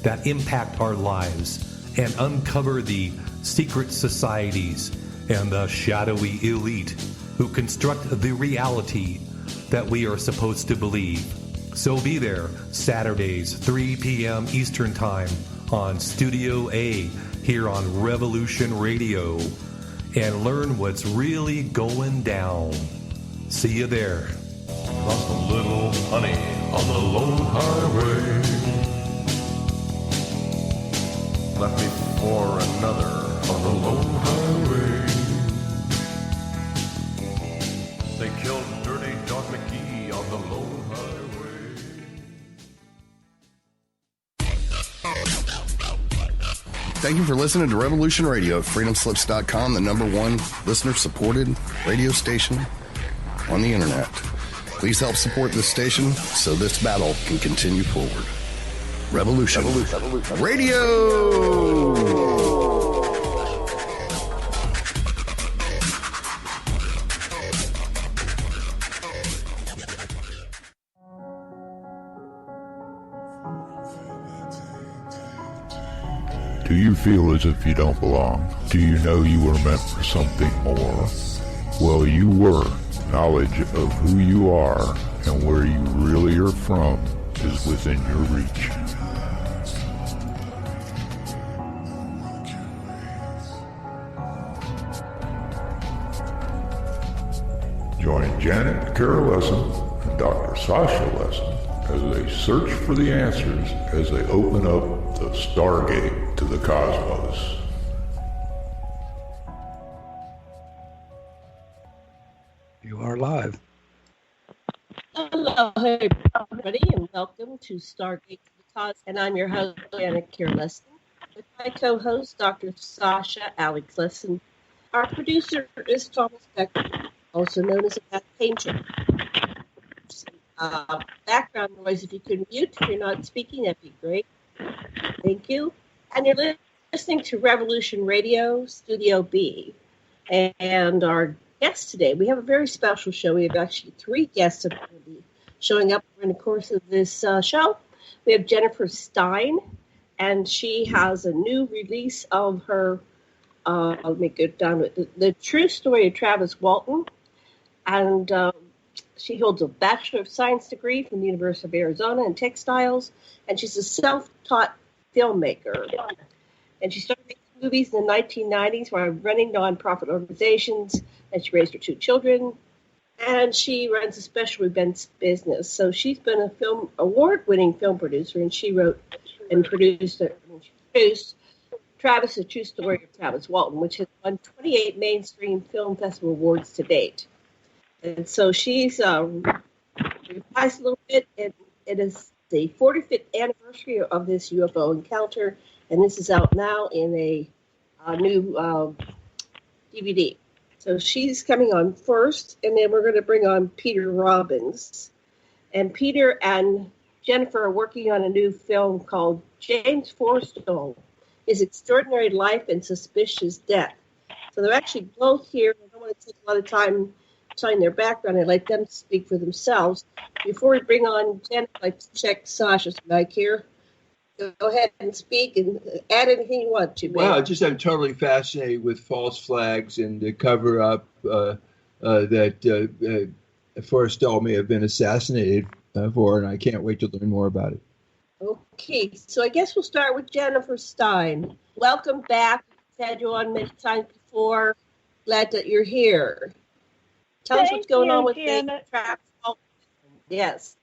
that impact our lives and uncover the secret societies and the shadowy elite who construct the reality that we are supposed to believe. So be there Saturdays, 3 p.m. Eastern Time on Studio A here on Revolution Radio, and learn what's really going down. See you there. Lost a little honey on the lone highway. Left me for another on the lone highway. They killed Dirty John McGee on the lone highway. Thank you for listening to Revolution Radio at freedomslips.com, the #1 listener-supported radio station on the internet. Please help support this station so this battle can continue forward. Revolution Radio! Do you feel as if you don't belong? Do you know you were meant for something more? Well, you were. Knowledge of who you are and where you really are from is within your reach. Join Janet Kara Lessin and Dr. Sasha Lessin as they search for the answers as they open up the Stargate to the cosmos. You are live. Hello, everybody, and welcome to Stargate to the Cosmos. And I'm your host, Janet Kara Lessin, with my co-host, Dr. Sasha Alex Lessin. Our producer is Thomas Becker, also known as a Bad Painter. Background noise, if you could mute if you're not speaking, that'd be great. Thank you. And you're listening to Revolution Radio, Studio B. And our guests today, we have a very special show. We have actually 3 guests that are going to be showing up in the course of this show. We have Jennifer Stein, and she has a new release of her, let me get down with it, the true story of Travis Walton. And she holds a Bachelor of Science degree from the University of Arizona in textiles, and she's a self-taught filmmaker. And she started making movies in the 1990s while running nonprofit organizations, and she raised her 2 children, and she runs a special events business. So she's been a award-winning film producer, and she wrote and produced Travis, A True Story of Travis Walton, which has won 28 mainstream film festival awards to date. And so she's revised a little bit, and it is the 45th anniversary of this UFO encounter, and this is out now in a new DVD. So she's coming on first, and then we're going to bring on Peter Robbins. And Peter and Jennifer are working on a new film called James Forrestal, His Extraordinary Life and Suspicious Death. So they're actually both here. I don't want to take a lot of time telling their background. I'd like them to speak for themselves. Before we bring on Jennifer, I'd like to check Sasha's mic here. Go ahead and speak and add anything you want to. Well, I'm totally fascinated with false flags and the cover-up that Forrestal may have been assassinated for, and I can't wait to learn more about it. Okay, so I guess we'll start with Jennifer Stein. Welcome back. We've had you on many times before. Glad that you're here. Tell us what's going on with the trap. Yes.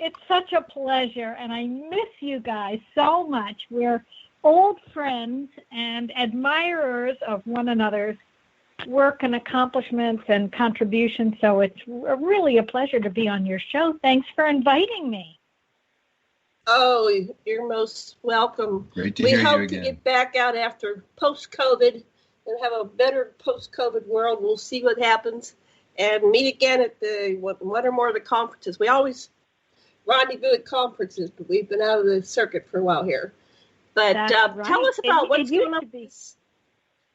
It's such a pleasure, and I miss you guys so much. We're old friends and admirers of one another's work and accomplishments and contributions, so it's really a pleasure to be on your show. Thanks for inviting me. Oh, you're most welcome. Great to hear you again. We hope to get back out after post-COVID and have a better post-COVID world. We'll see what happens and meet again at one or more of the conferences. We always rendezvous at conferences, but we've been out of the circuit for a while here. But right. Tell us about what's going on.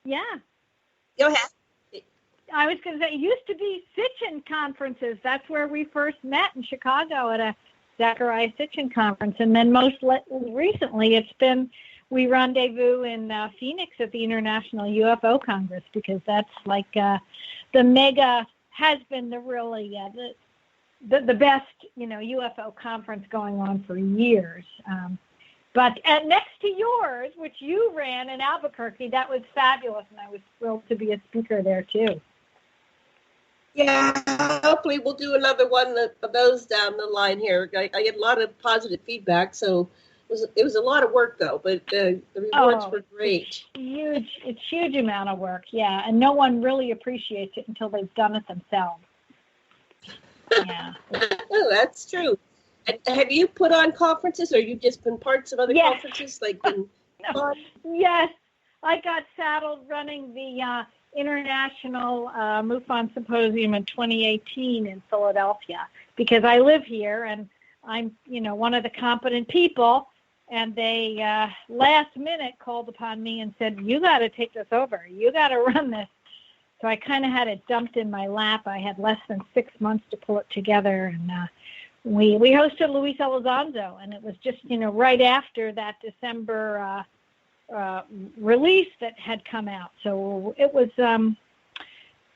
Yeah. Go ahead. I was going to say, it used to be Sitchin conferences. That's where we first met in Chicago at a Zecharia Sitchin conference, and then most recently we rendezvous in Phoenix at the International UFO Congress, because that's like the mega has been the really the best UFO conference going on for years. But next to yours, which you ran in Albuquerque, that was fabulous, and I was thrilled to be a speaker there too. Yeah, hopefully we'll do another one of those down the line here. I get a lot of positive feedback, so it was a lot of work though, but the rewards were great. It's huge amount of work, yeah, and no one really appreciates it until they've done it themselves. Yeah. Oh, that's true. And have you put on conferences, or you've just been parts of other conferences? Yes, I got saddled running the International Mufon Symposium in 2018 in Philadelphia, because I live here and I'm, one of the competent people, and they last minute called upon me and said, "You got to take this over. You got to run this." So I kind of had it dumped in my lap. I had less than 6 months to pull it together, and we hosted Luis Elizondo, and it was just right after that December release that had come out. So it was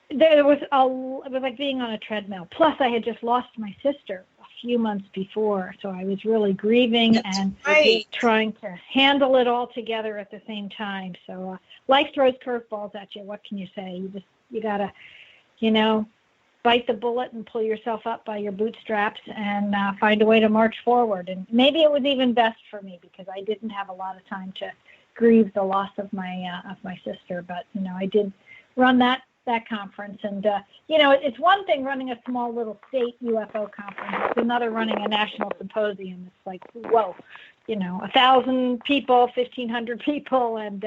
it was like being on a treadmill. Plus, I had just lost my sister a few months before, so I was really grieving and trying to handle it all together at the same time. So life throws curveballs at you. What can you say? You gotta, bite the bullet and pull yourself up by your bootstraps and find a way to march forward. And maybe it was even best for me, because I didn't have a lot of time to grieve the loss of my sister. But I did run that conference, and it's one thing running a small little state UFO conference. It's another running a national symposium. It's like, whoa, 1,000 people, 1,500 people, and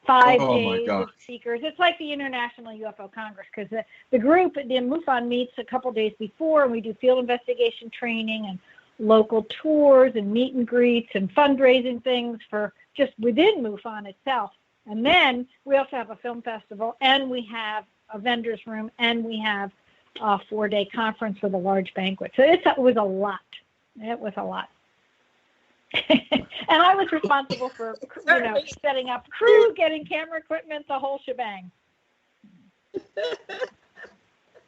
5 days of speakers. It's like the International UFO Congress, because the group, the MUFON, meets a couple days before, and we do field investigation training and local tours and meet and greets and fundraising things for just within MUFON itself. And then we also have a film festival, and we have a vendor's room, and we have a 4-day conference with a large banquet. So it was a lot. It was a lot. And I was responsible for, setting up crew, getting camera equipment, the whole shebang.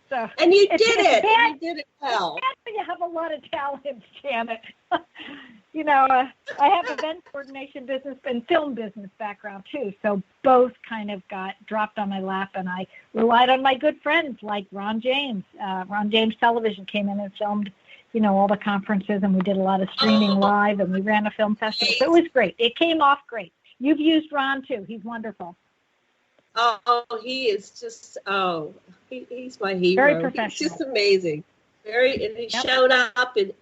So, and you did it. You did it well. You have a lot of talent, Janet. I have event coordination business and film business background too. So both kind of got dropped on my lap, and I relied on my good friends like Ron James. Ron James Television came in and filmed, all the conferences, and we did a lot of streaming live, and we ran a film festival. So it was great. It came off great. You've used Ron too. He's wonderful. Oh, he is just, he's my hero. Very professional. He's just amazing. And he showed up, and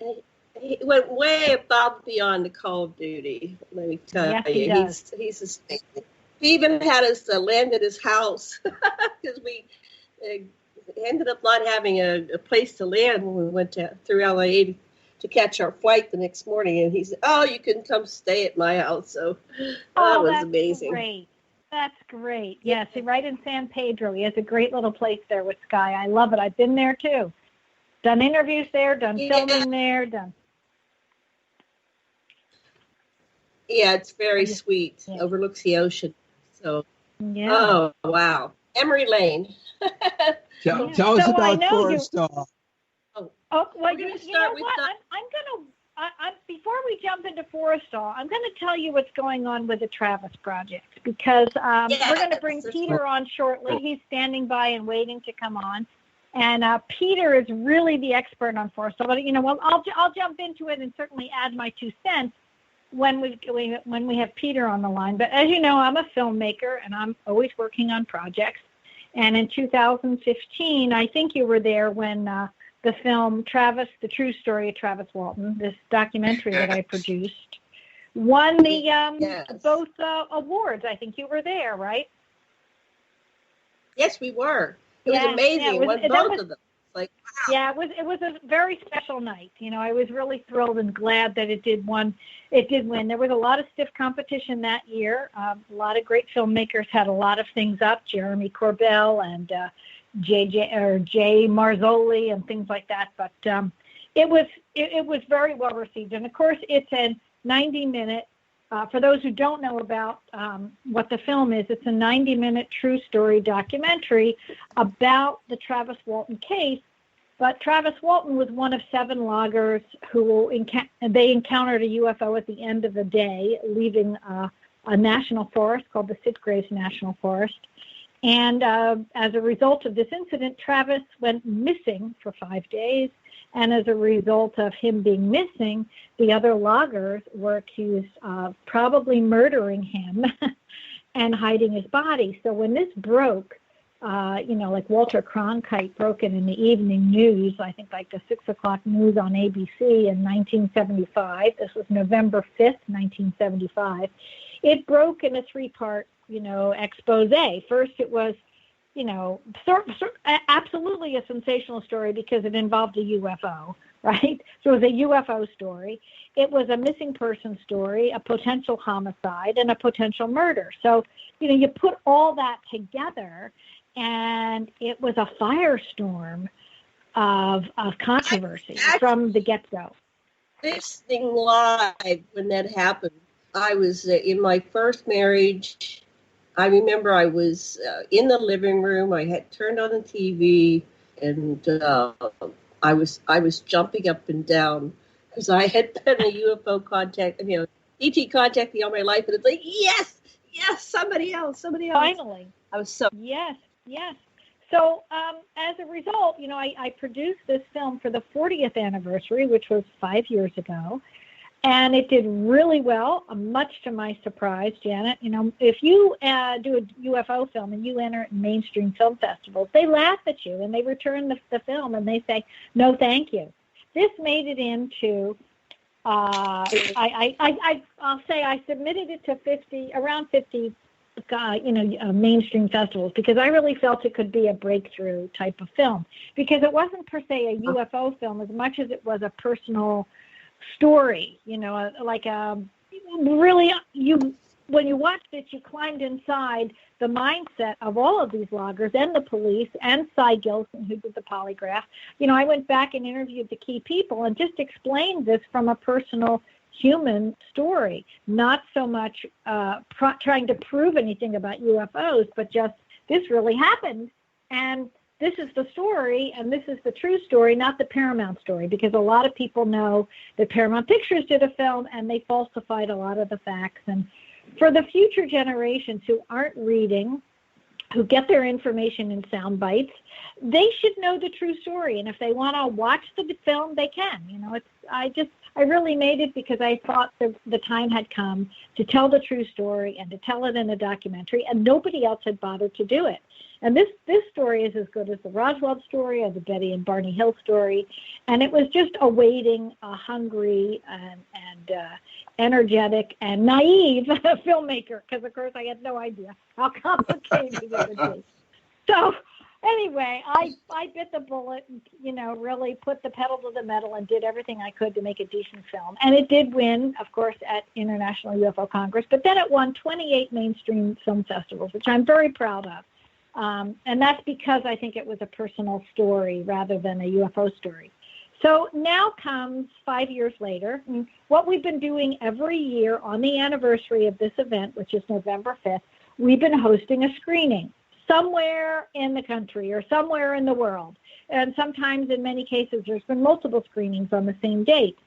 he went way above and beyond the Call of Duty, let me tell you. He's just amazing. He even had us land at his house, because we ended up not having a place to land when we went through LA to catch our flight the next morning. And he said, "Oh, you can come stay at my house." So that was amazing. Great. That's great. Yes, right in San Pedro. He has a great little place there with Sky. I love it. I've been there too. Done interviews there, done filming there, done. Yeah, it's very sweet. Yeah. Overlooks the ocean. So, yeah. Oh, wow. Emery Lane. Tell us about Forrestal. Well, you know what? I'm going to, before we jump into Forrestal, I'm going to tell you what's going on with the Travis Project, because we're going to bring Peter on shortly. He's standing by and waiting to come on. And Peter is really the expert on Forrestal. But, I'll jump into it and certainly add my 2 cents when we have Peter on the line. But as you know, I'm a filmmaker, and I'm always working on projects. And in 2015, I think you were there when the film Travis, the true story of Travis Walton, this documentary that I produced, won the both awards. I think you were there, right? Yes, we were. It was amazing. It won both of them. Like, wow. Yeah, it was a very special night. I was really thrilled and glad that it did win. There was a lot of stiff competition that year. A lot of great filmmakers had a lot of things up. Jeremy Corbell and Jay Marzoli and things like that. But it was very well received. And, of course, it's a 90-minute, for those who don't know about what the film is, it's a 90-minute true story documentary about the Travis Walton case. But Travis Walton was one of 7 loggers who they encountered a UFO at the end of the day, leaving a national forest called the Sitgraves National Forest. And as a result of this incident, Travis went missing for 5 days. And as a result of him being missing, the other loggers were accused of probably murdering him and hiding his body. So when this broke, like Walter Cronkite broke it in the evening news, I think like the 6 o'clock news on ABC in 1975. This was November 5th, 1975. It broke in a 3-part, expose. First, it was, absolutely a sensational story because it involved a UFO, right? So it was a UFO story. It was a missing person story, a potential homicide, and a potential murder. So, you put all that together, and it was a firestorm of controversy from the get-go. Listening live when that happened, I was in my first marriage. I remember I was in the living room. I had turned on the TV, and I was jumping up and down because I had been a UFO contact, ET contactee all my life, and it's like, yes, somebody else. Finally, I was so yes. So as a result, I produced this film for the 40th anniversary, which was 5 years ago. And it did really well, much to my surprise, Janet. If you do a UFO film and you enter it in mainstream film festivals, they laugh at you and they return the film and they say, no, thank you. This made it into, I'll say I submitted it to around 50, mainstream festivals because I really felt it could be a breakthrough type of film because it wasn't per se a UFO film as much as it was a personal story, really, when you watched it, you climbed inside the mindset of all of these loggers and the police and Cy Gilson, who did the polygraph. I went back and interviewed the key people and just explained this from a personal human story, not so much trying to prove anything about UFOs, but just this really happened. And this is the story, and this is the true story, not the Paramount story, because a lot of people know that Paramount Pictures did a film, and they falsified a lot of the facts. And for the future generations who aren't reading, who get their information in sound bites, they should know the true story. And if they want to watch the film, they can. I really made it because I thought the time had come to tell the true story and to tell it in a documentary, and nobody else had bothered to do it. And this story is as good as the Roswell story or the Betty and Barney Hill story. And it was just awaiting a hungry and energetic and naive filmmaker, because, of course, I had no idea how complicated it would be. So anyway, I bit the bullet and, really put the pedal to the metal and did everything I could to make a decent film. And it did win, of course, at International UFO Congress. But then it won 28 mainstream film festivals, which I'm very proud of. And that's because I think it was a personal story rather than a UFO story. So now comes 5 years later, what we've been doing every year on the anniversary of this event, which is November 5th, we've been hosting a screening somewhere in the country or somewhere in the world. And sometimes, in many cases, there's been multiple screenings on the same date.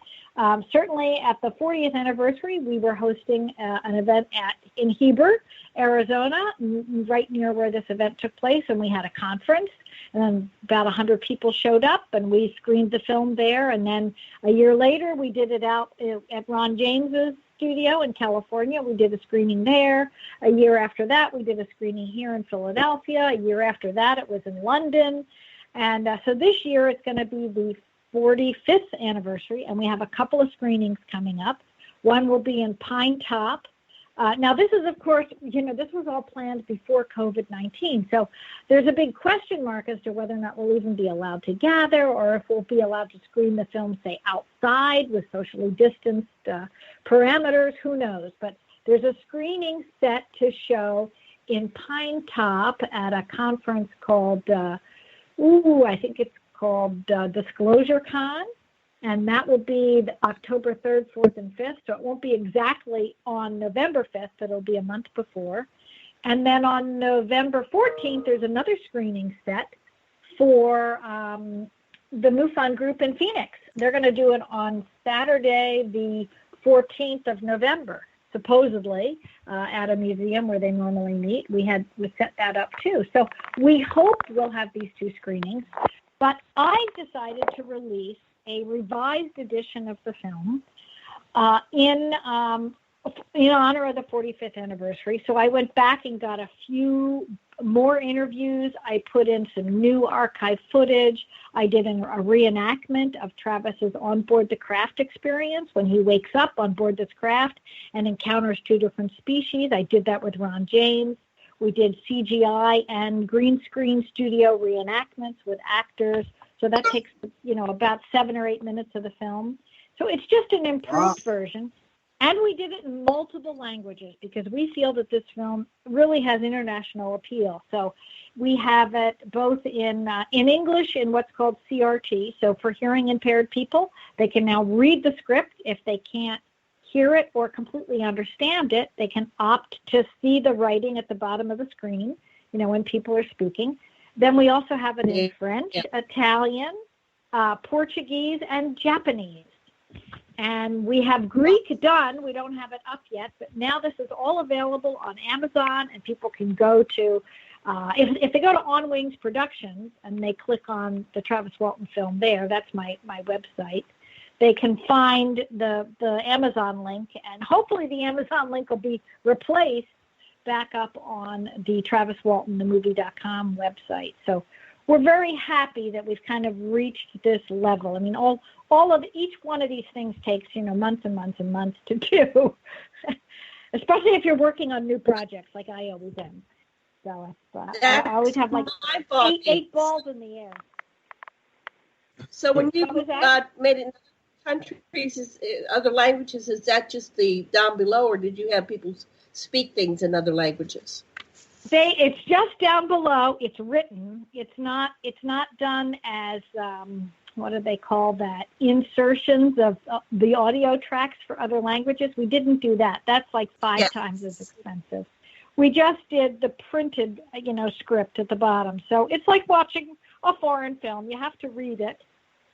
Certainly at the 40th anniversary, we were hosting an event in Heber, Arizona, right near where this event took place, and we had a conference, and then about 100 people showed up, and we screened the film there. And then a year later, we did it out at Ron James's studio in California. We did a screening there. A year after that, we did a screening here in Philadelphia. A year after that, it was in London. And so this year, it's going to be the 45th anniversary, and we have a couple of screenings coming up. One will be in Pine Top. Now, this is, of course, this was all planned before COVID-19. So there's a big question mark as to whether or not we'll even be allowed to gather or if we'll be allowed to screen the film, say, outside with socially distanced parameters. Who knows? But there's a screening set to show in Pine Top at a conference called, I think it's called Disclosure Con. And that will be October 3rd, 4th, and 5th. So it won't be exactly on November 5th, but it'll be a month before. And then on November 14th, there's another screening set for the Mufon group in Phoenix. They're going to do it on Saturday, the 14th of November, supposedly, at a museum where they normally meet. We set that up too. So we hope we'll have these two screenings. But I decided to release a revised edition of the film in honor of the 45th anniversary. So I went back and got a few more interviews. I put in some new archive footage. I did a reenactment of Travis's onboard the craft experience when he wakes up on board this craft and encounters two different species. I did that with Ron James. We did CGI and green screen studio reenactments with actors. So that takes, about 7 or 8 minutes of the film. So it's just an improved version. And we did it in multiple languages because we feel that this film really has international appeal. So we have it both in English in what's called CRT. So for hearing impaired people, they can now read the script. If they can't hear it or completely understand it, they can opt to see the writing at the bottom of the screen, when people are speaking. Then we also have it in French, Italian, Portuguese, and Japanese. And we have Greek done. We don't have it up yet, but now this is all available on Amazon, and people can go to, if they go to On Wings Productions and they click on the Travis Walton film there, that's my website, they can find the Amazon link, and hopefully the Amazon link will be replaced back up on the Travis Walton, themovie.com website. So we're very happy that we've kind of reached this level. I mean, all of each one of these things takes, months and months and months to do, especially if you're working on new projects like I always am. So I always have like eight balls in the air. So when you made it in countries, other languages, is that just the down below, or did you have people speak things in other languages? It's just down below. It's written. It's not done as what do they call that? Insertions of the audio tracks for other languages. We didn't do that. That's like 5 times as expensive. We just did the printed, script at the bottom. So it's like watching a foreign film. You have to read it.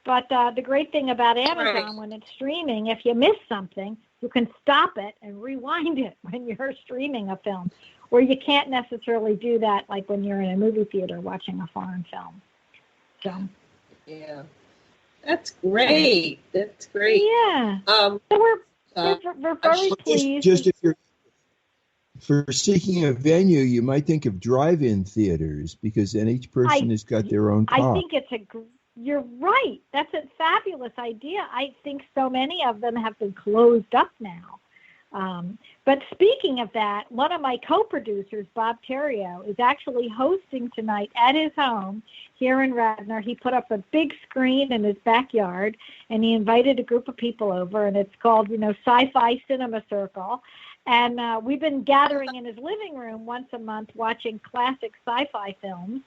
But the great thing about Amazon, when it's streaming, if you miss something, you can stop it and rewind it when you're streaming a film, where you can't necessarily do that like when you're in a movie theater watching a foreign film. So, yeah, that's great. That's great. Yeah. So we're very pleased. Just if you're for seeking a venue, you might think of drive-in theaters because then each person has got their own car. I think you're right. That's a fabulous idea. I think so many of them have been closed up now. But speaking of that, one of my co-producers, Bob Terrio, is actually hosting tonight at his home here in Radnor. He put up a big screen in his backyard, and he invited a group of people over, and it's called, Sci-Fi Cinema Circle. And we've been gathering in his living room once a month watching classic sci-fi films.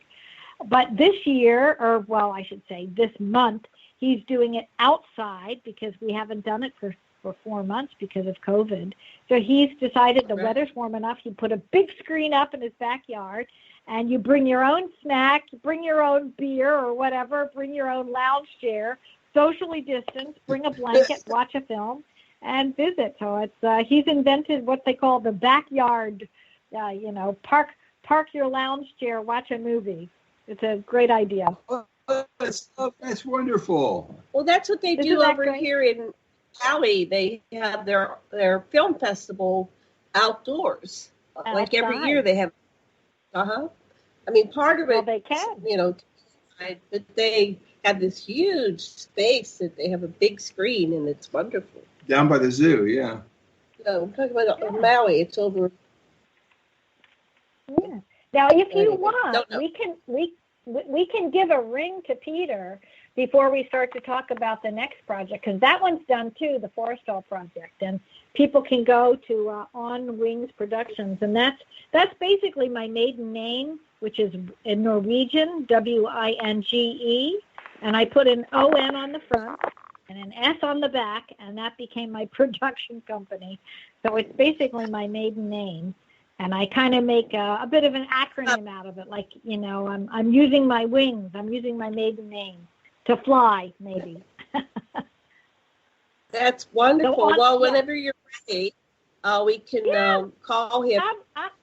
But this year, I should say this month, he's doing it outside because we haven't done it for 4 months because of COVID. So he's decided the weather's warm enough. He put a big screen up in his backyard, and you bring your own snack, bring your own beer or whatever, bring your own lounge chair, socially distanced, bring a blanket, watch a film, and visit. So it's he's invented what they call the backyard, park your lounge chair, watch a movie. It's a great idea. Oh, that's wonderful. Well, that's what they do over here in Cali. They have their film festival outdoors. Like every year they have. I mean, part of it, they can. But they have this huge space that they have a big screen, and it's wonderful. Down by the zoo, yeah. No, I'm talking about Maui. It's over. Yeah. Now, if you want, we can give a ring to Peter before we start to talk about the next project, because that one's done too, the Forrestal project, and people can go to On Wings Productions, and that's basically my maiden name, which is in Norwegian, Winge, and I put an O-N on the front, and an S on the back, and that became my production company. So it's basically my maiden name. And I kind of make a bit of an acronym out of it, like, I'm using my wings. I'm using my maiden name to fly, maybe. That's wonderful. So whenever you're ready, we can call him.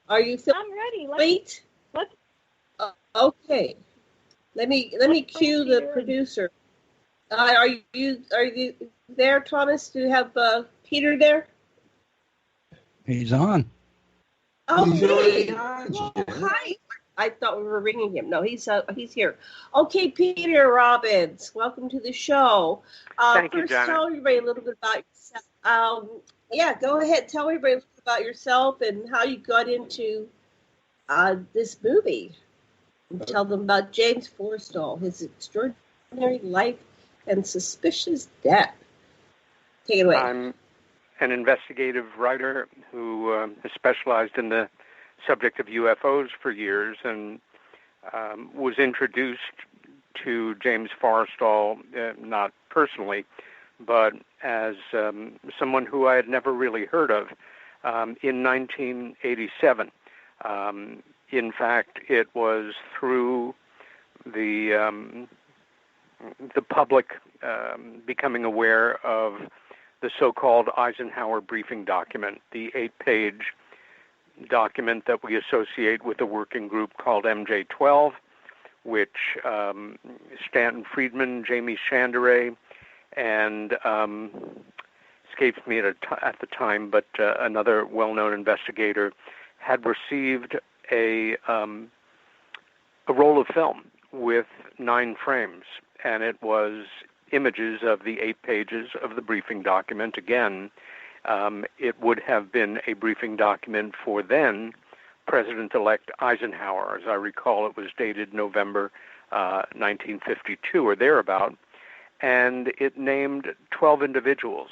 Are you I'm ready. Wait. Okay. Let me cue the producer. Are you there, Thomas? Do you have Peter there? He's on. Oh, He's already on. Hi. I thought we were ringing him. No, he's here. Okay, Peter Robbins, welcome to the show. Thank you, first, Janet. tell everybody a little bit about yourself. Go ahead. Tell everybody a little bit about yourself and how you got into this movie. And tell them about James Forrestal, his extraordinary life and suspicious death. Take it away. I'm an investigative writer who has specialized in the subject of UFOs for years and was introduced to James Forrestal, not personally, but as someone who I had never really heard of in 1987. In fact, it was through the public becoming aware of the so-called Eisenhower briefing document, the 8-page document that we associate with a working group called MJ-12, which Stanton Friedman, Jamie Chandere, and escapes me at the time, but another well-known investigator had received a roll of film with 9 frames, and it was images of the 8 pages of the briefing document. Again, it would have been a briefing document for then President-elect Eisenhower. As I recall, it was dated November 1952 or thereabout, and it named 12 individuals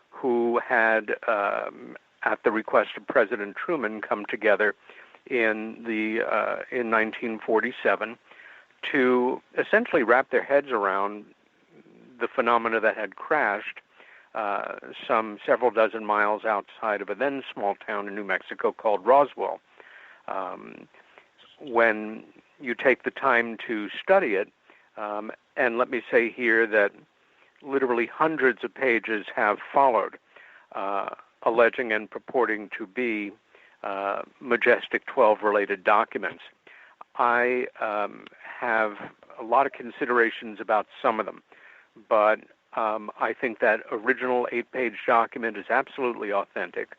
who had, at the request of President Truman, come together in 1947 to essentially wrap their heads around the phenomena that had crashed some several dozen miles outside of a then small town in New Mexico called Roswell. When you take the time to study it, and let me say here that literally hundreds of pages have followed, alleging and purporting to be Majestic 12 related documents. I have a lot of considerations about some of them, but I think that original 8-page document is absolutely authentic,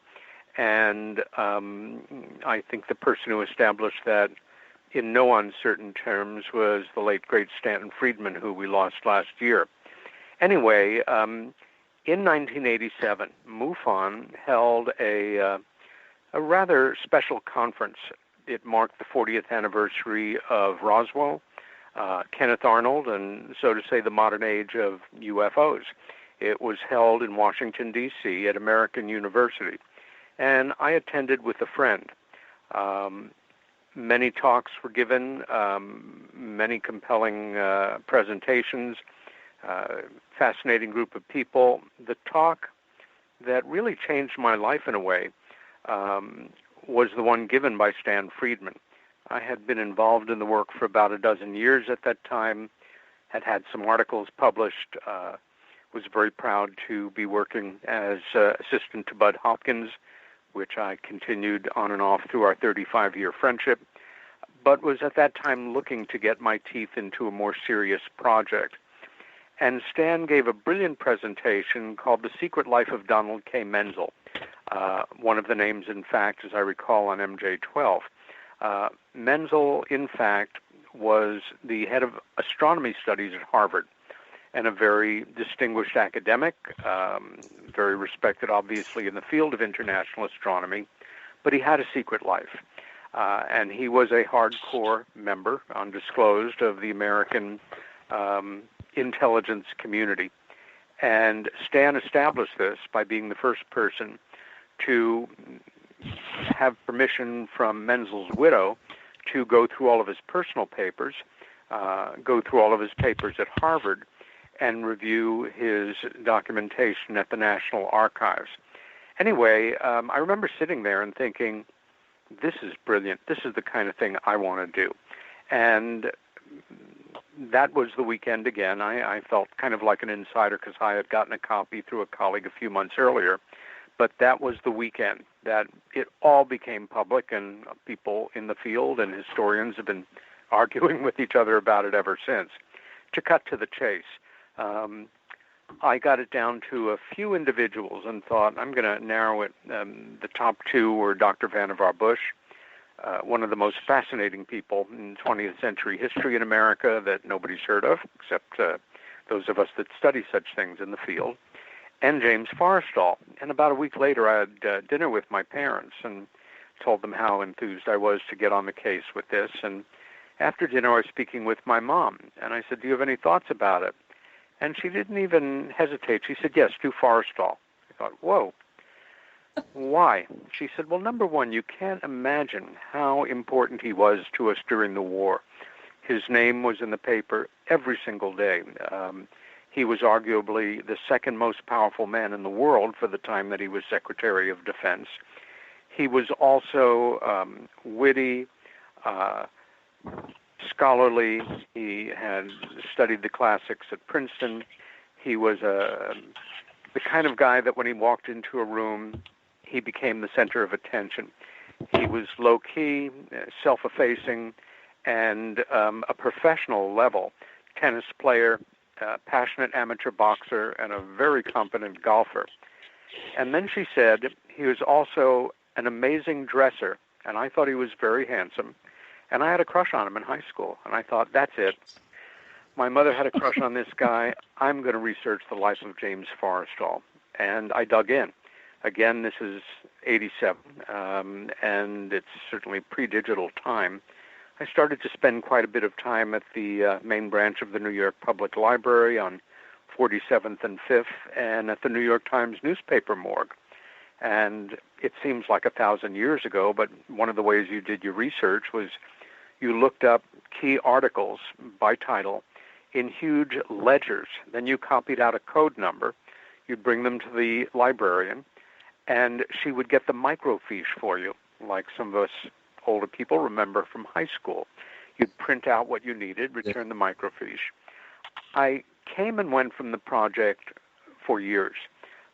and I think the person who established that in no uncertain terms was the late, great Stanton Friedman, who we lost last year. Anyway, in 1987, Mufon held a rather special conference. It marked the 40th anniversary of Roswell, Kenneth Arnold, and so to say the modern age of UFOs. It was held in Washington, D.C. at American University, and I attended with a friend. Many talks were given, many compelling presentations, fascinating group of people. The talk that really changed my life in a way was the one given by Stan Friedman. I had been involved in the work for about a dozen years at that time, had some articles published, was very proud to be working as assistant to Bud Hopkins, which I continued on and off through our 35-year friendship, but was at that time looking to get my teeth into a more serious project. And Stan gave a brilliant presentation called The Secret Life of Donald K. Menzel, one of the names, in fact, as I recall, on MJ-12. Menzel, in fact, was the head of astronomy studies at Harvard and a very distinguished academic, very respected, obviously, in the field of international astronomy, but he had a secret life. And he was a hardcore member, undisclosed, of the American intelligence community. And Stan established this by being the first person to have permission from Menzel's widow to go through all of his personal papers, go through all of his papers at Harvard, and review his documentation at the National Archives. Anyway, I remember sitting there and thinking, this is brilliant. This is the kind of thing I want to do. And that was the weekend again. I felt kind of like an insider because I had gotten a copy through a colleague a few months earlier. But that was the weekend that it all became public, and people in the field and historians have been arguing with each other about it ever since. To cut to the chase, I got it down to a few individuals and thought I'm going to narrow it. The top two were Dr. Vannevar Bush, one of the most fascinating people in 20th century history in America that nobody's heard of, except those of us that study such things in the field, and James Forrestal. And about a week later, I had dinner with my parents and told them how enthused I was to get on the case with this. And after dinner, I was speaking with my mom, and I said, do you have any thoughts about it? And she didn't even hesitate. She said, yes, do Forrestal. I thought, whoa. Why? She said, well, number one, you can't imagine how important he was to us during the war. His name was in the paper every single day. He was arguably the second most powerful man in the world for the time that he was Secretary of Defense. He was also witty, scholarly. He had studied the classics at Princeton. He was the kind of guy that when he walked into a room, he became the center of attention. He was low-key, self-effacing, and a professional level tennis player, passionate amateur boxer, and a very competent golfer. And then she said he was also an amazing dresser, and I thought he was very handsome. And I had a crush on him in high school, and I thought, that's it. My mother had a crush on this guy. I'm going to research the life of James Forrestal. And I dug in. Again, this is 87, and it's certainly pre-digital time. I started to spend quite a bit of time at the main branch of the New York Public Library on 47th and 5th, and at the New York Times newspaper morgue. And it seems like 1,000 years ago, but one of the ways you did your research was you looked up key articles by title in huge ledgers. Then you copied out a code number. You'd bring them to the librarian, and she would get the microfiche for you, like some of us older people remember from high school. You'd print out what you needed, return the microfiche. I came and went from the project for years.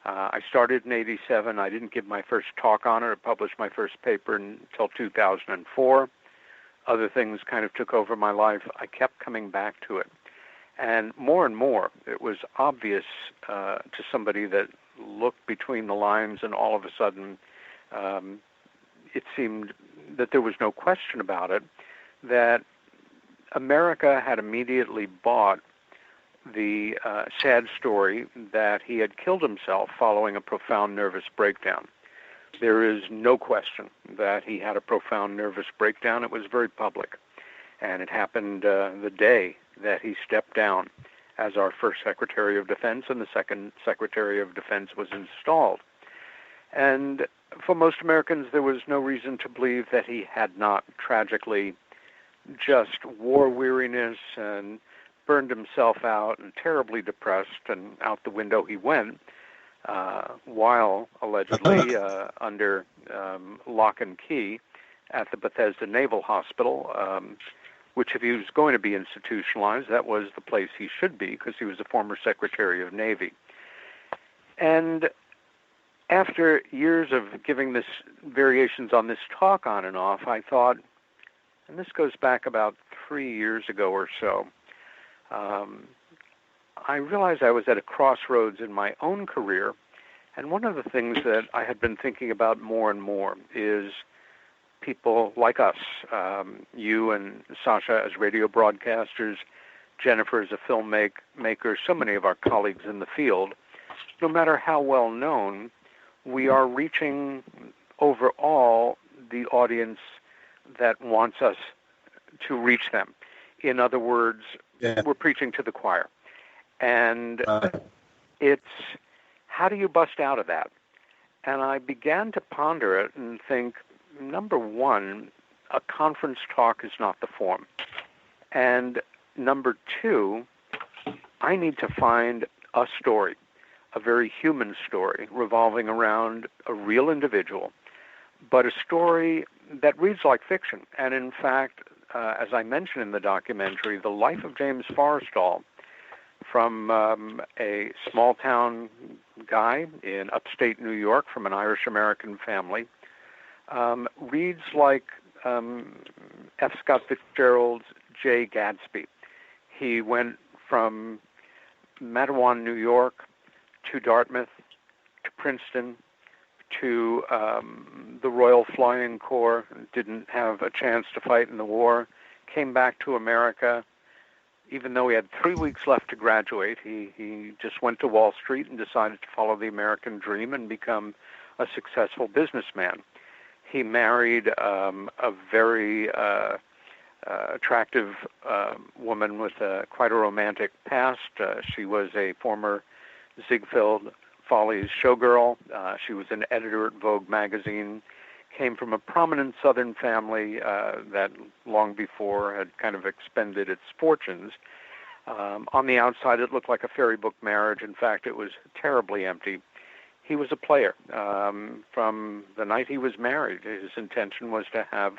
I started in 87. I didn't give my first talk on it or publish my first paper until 2004. Other things kind of took over my life. I kept coming back to it. And more, it was obvious to somebody that looked between the lines, and all of a sudden it seemed that there was no question about it, that America had immediately bought the sad story that he had killed himself following a profound nervous breakdown. There is no question that he had a profound nervous breakdown. It was very public, and it happened the day that he stepped down as our first Secretary of Defense, and the second Secretary of Defense was installed. And for most Americans, there was no reason to believe that he had not tragically just war weariness and burned himself out and terribly depressed, and out the window he went while allegedly under lock and key at the Bethesda Naval Hospital, which if he was going to be institutionalized, that was the place he should be because he was a former Secretary of Navy. And after years of giving this variations on this talk on and off, I thought, and this goes back about 3 years ago or so, I realized I was at a crossroads in my own career, and one of the things that I had been thinking about more and more is people like us, you and Sasha as radio broadcasters, Jennifer as a filmmaker, so many of our colleagues in the field, no matter how well known, we are reaching overall the audience that wants us to reach them. In other words, we're preaching to the choir. And it's, how do you bust out of that? And I began to ponder it and think, number one, a conference talk is not the form. And number two, I need to find a story, a very human story, revolving around a real individual, but a story that reads like fiction. And in fact, as I mentioned in the documentary, the life of James Forrestal, from a small-town guy in upstate New York from an Irish-American family, reads like F. Scott Fitzgerald's J. Gadsby. He went from Matawan, New York, to Dartmouth, to Princeton, to the Royal Flying Corps, didn't have a chance to fight in the war, came back to America. Even though he had 3 weeks left to graduate, he just went to Wall Street and decided to follow the American dream and become a successful businessman. He married a very attractive woman with quite a romantic past. She was a former Ziegfeld Follies showgirl. She was an editor at Vogue magazine, came from a prominent Southern family that long before had kind of expended its fortunes. On the outside, it looked like a fairy book marriage. In fact, it was terribly empty. He was a player. From the night he was married, his intention was to have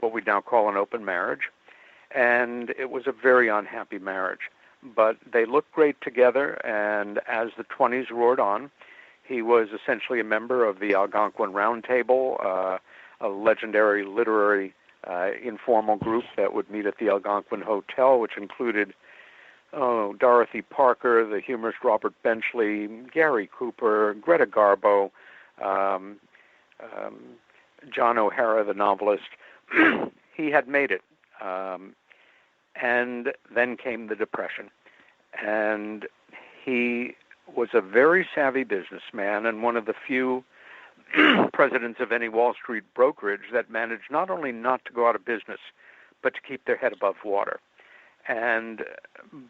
what we now call an open marriage, and it was a very unhappy marriage. But they looked great together, and as the 20s roared on, he was essentially a member of the Algonquin Round Table, a legendary literary informal group that would meet at the Algonquin Hotel, which included Dorothy Parker, the humorist Robert Benchley, Gary Cooper, Greta Garbo, John O'Hara, the novelist. He had made it. And then came the Depression. And he was a very savvy businessman and one of the few presidents of any Wall Street brokerage that managed not only not to go out of business, but to keep their head above water. And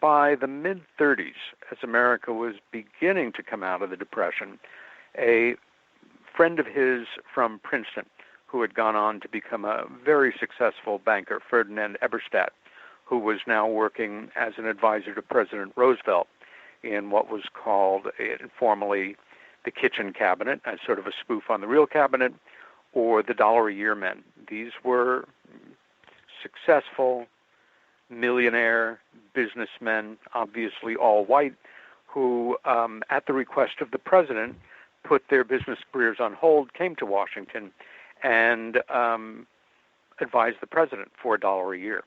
by the mid-30s, as America was beginning to come out of the Depression, a friend of his from Princeton, who had gone on to become a very successful banker, Ferdinand Eberstadt, who was now working as an advisor to President Roosevelt in what was called informally the kitchen cabinet, as sort of a spoof on the real cabinet, or the $1-a-year men. These were successful, millionaire businessmen, obviously all white, who, at the request of the president, put their business careers on hold, came to Washington, and advised the president for $1 a year.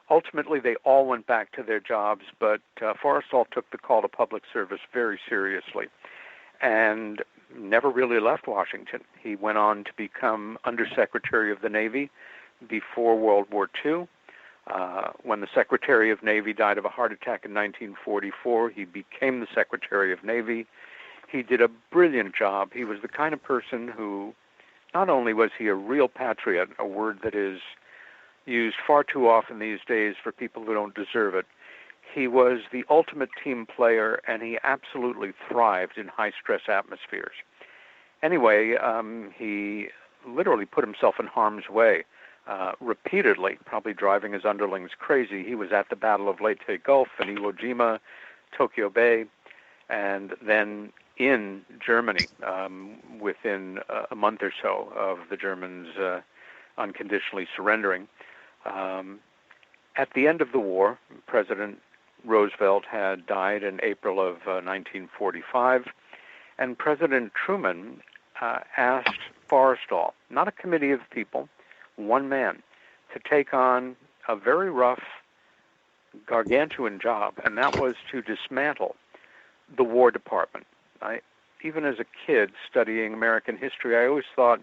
Ultimately, they all went back to their jobs, but Forrestal took the call to public service very seriously and never really left Washington. He went on to become Undersecretary of the Navy before World War II. When the Secretary of Navy died of a heart attack in 1944, he became the Secretary of Navy. He did a brilliant job. He was the kind of person who, not only was he a real patriot, a word that is used far too often these days for people who don't deserve it, he was the ultimate team player, and he absolutely thrived in high-stress atmospheres. Anyway, he literally put himself in harm's way repeatedly, probably driving his underlings crazy. He was at the Battle of Leyte Gulf in Iwo Jima, Tokyo Bay, and then in Germany within a month or so of the Germans unconditionally surrendering. At the end of the war, President Roosevelt had died in April of 1945, and President Truman asked Forrestal, not a committee of people, one man, to take on a very rough, gargantuan job, and that was to dismantle the War Department. Even as a kid studying American history, I always thought,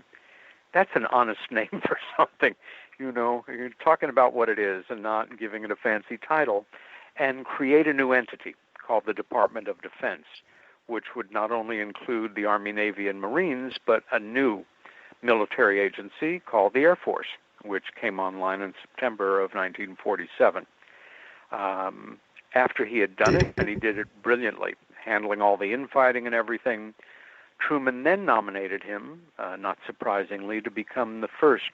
that's an honest name for something. You know, you're talking about what it is and not giving it a fancy title, and create a new entity called the Department of Defense, which would not only include the Army, Navy, and Marines, but a new military agency called the Air Force, which came online in September of 1947. After he had done it, and he did it brilliantly, handling all the infighting and everything, Truman then nominated him, not surprisingly, to become the first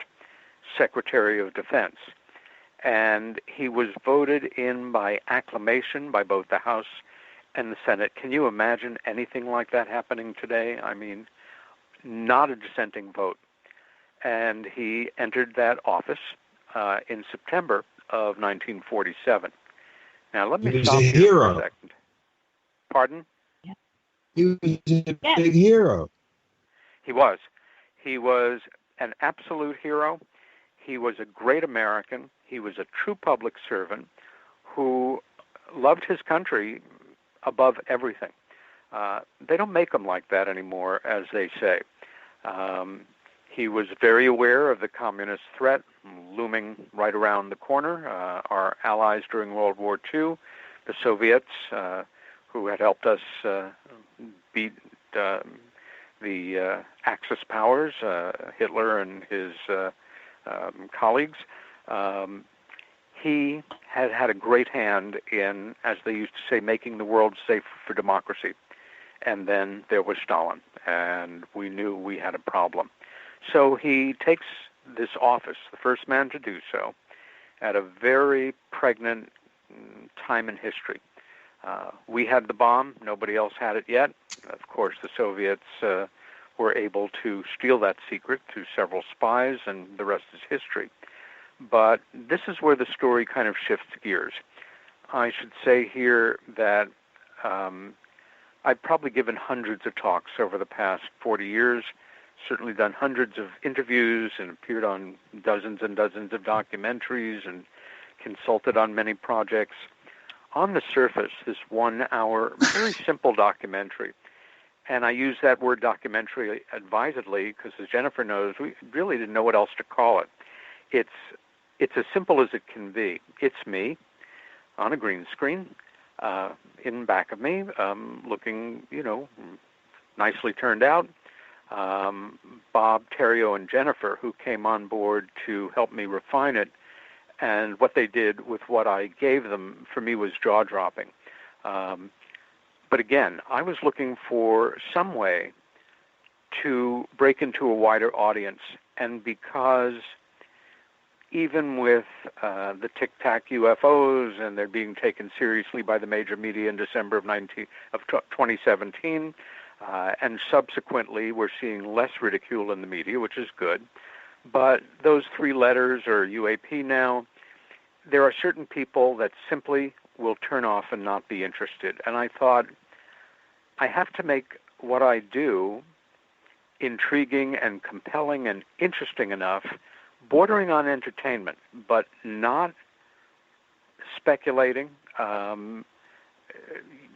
Secretary of Defense. And he was voted in by acclamation by both the House and the Senate. Can you imagine anything like that happening today? I mean, not a dissenting vote. And he entered that office in September of 1947. Now, let me stop here for a second. Pardon? He was a big hero. He was. He was an absolute hero. He was a great American. He was a true public servant who loved his country above everything. They don't make them like that anymore, as they say. He was very aware of the communist threat looming right around the corner. Our allies during World War II, the Soviets, who had helped us beat the Axis powers, Hitler and his colleagues. He had a great hand in, as they used to say, making the world safe for democracy. And then there was Stalin, and we knew we had a problem. So he takes this office, the first man to do so, at a very pregnant time in history. We had the bomb. Nobody else had it yet. Of course, the Soviets were able to steal that secret through several spies, and the rest is history. But this is where the story kind of shifts gears. I should say here that I've probably given hundreds of talks over the past 40 years, certainly done hundreds of interviews and appeared on dozens and dozens of documentaries and consulted on many projects. On the surface, this 1 hour, very simple documentary, and I use that word documentary advisedly because, as Jennifer knows, we really didn't know what else to call it. It's as simple as it can be. It's me on a green screen in back of me, looking, nicely turned out. Bob, Terrio, and Jennifer, who came on board to help me refine it, and what they did with what I gave them, for me, was jaw-dropping. But again, I was looking for some way to break into a wider audience, and because even with the Tic-Tac UFOs, and they're being taken seriously by the major media in December of 2017, and subsequently we're seeing less ridicule in the media, which is good. But those 3 letters are UAP now. There are certain people that simply will turn off and not be interested. And I thought, I have to make what I do intriguing and compelling and interesting enough, bordering on entertainment, but not speculating,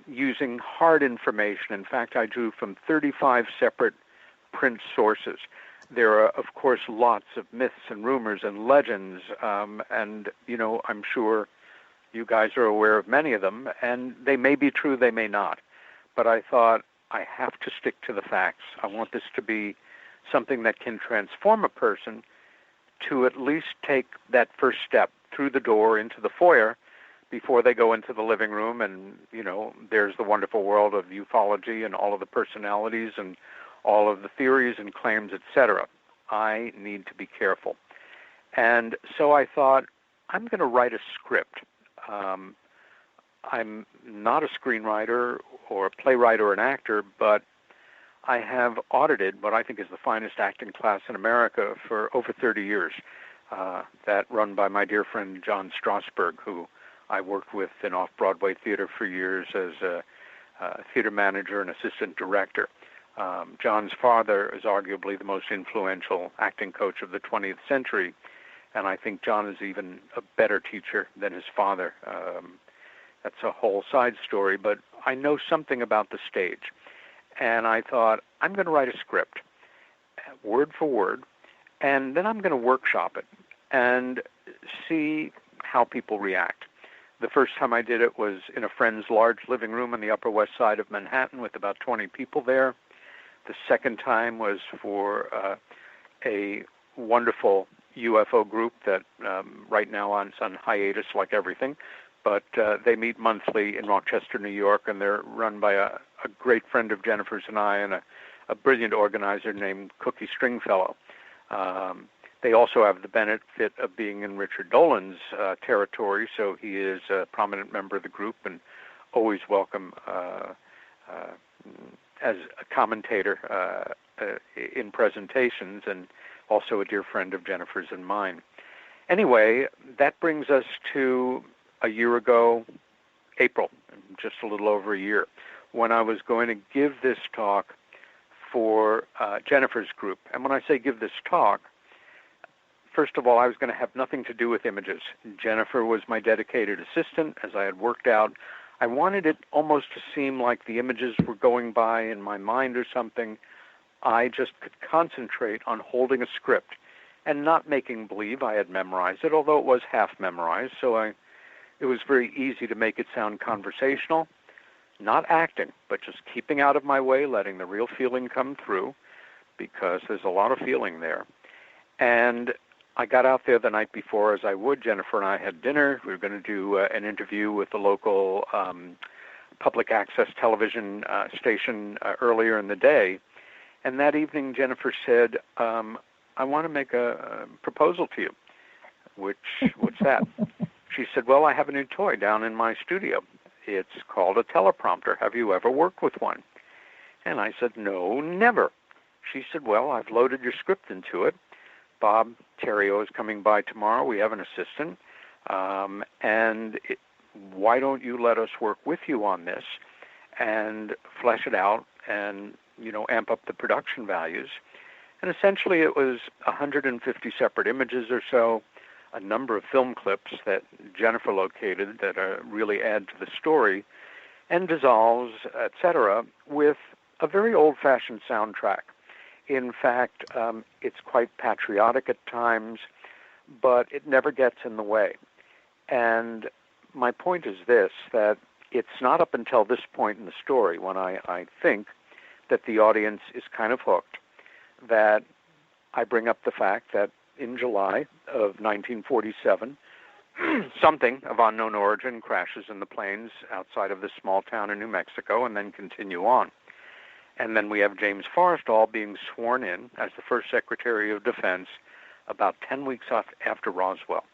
using hard information. In fact, I drew from 35 separate print sources. There are, of course, lots of myths and rumors and legends, and, I'm sure you guys are aware of many of them, and they may be true, they may not. But I thought, I have to stick to the facts. I want this to be something that can transform a person to at least take that first step through the door into the foyer before they go into the living room and, there's the wonderful world of ufology and all of the personalities and all of the theories and claims, etc. I need to be careful. And so I thought, I'm going to write a script. I'm not a screenwriter or a playwright or an actor, but I have audited what I think is the finest acting class in America for over 30 years, that run by my dear friend John Strasberg, who I worked with in off-Broadway theater for years as a theater manager and assistant director. John's father is arguably the most influential acting coach of the 20th century, and I think John is even a better teacher than his father. That's a whole side story, but I know something about the stage. And I thought, I'm going to write a script, word for word, and then I'm going to workshop it and see how people react. The first time I did it was in a friend's large living room on the Upper West Side of Manhattan with about 20 people there. The second time was for a wonderful UFO group that right now is on hiatus like everything, but they meet monthly in Rochester, New York, and they're run by a great friend of Jennifer's and I, and a brilliant organizer named Cookie Stringfellow. They also have the benefit of being in Richard Dolan's territory, so he is a prominent member of the group and always welcome as a commentator in presentations, and also a dear friend of Jennifer's and mine. Anyway, that brings us to a year ago, April, just a little over a year, when I was going to give this talk for Jennifer's group. And when I say give this talk, first of all, I was going to have nothing to do with images. Jennifer was my dedicated assistant, as I had worked out. I wanted it almost to seem like the images were going by in my mind or something. I just could concentrate on holding a script and not making believe I had memorized it, although it was half memorized, so it was very easy to make it sound conversational, not acting, but just keeping out of my way, letting the real feeling come through, because there's a lot of feeling there. And I got out there the night before, as I would. Jennifer and I had dinner. We were going to do an interview with the local public access television station earlier in the day. And that evening, Jennifer said, I want to make a proposal to you. What's that? She said, well, I have a new toy down in my studio. It's called a teleprompter. Have you ever worked with one? And I said, no, never. She said, well, I've loaded your script into it. Bob Terrio is coming by tomorrow. We have an assistant. Why don't you let us work with you on this and flesh it out and, amp up the production values? And essentially it was 150 separate images or so, a number of film clips that Jennifer located that really add to the story, and dissolves, etc., with a very old-fashioned soundtrack. In fact, it's quite patriotic at times, but it never gets in the way. And my point is this, that it's not up until this point in the story when I think that the audience is kind of hooked, that I bring up the fact that in July of 1947, something of unknown origin crashes in the plains outside of this small town in New Mexico and then continue on. And then we have James Forrestal being sworn in as the first Secretary of Defense about 10 weeks after Roswell.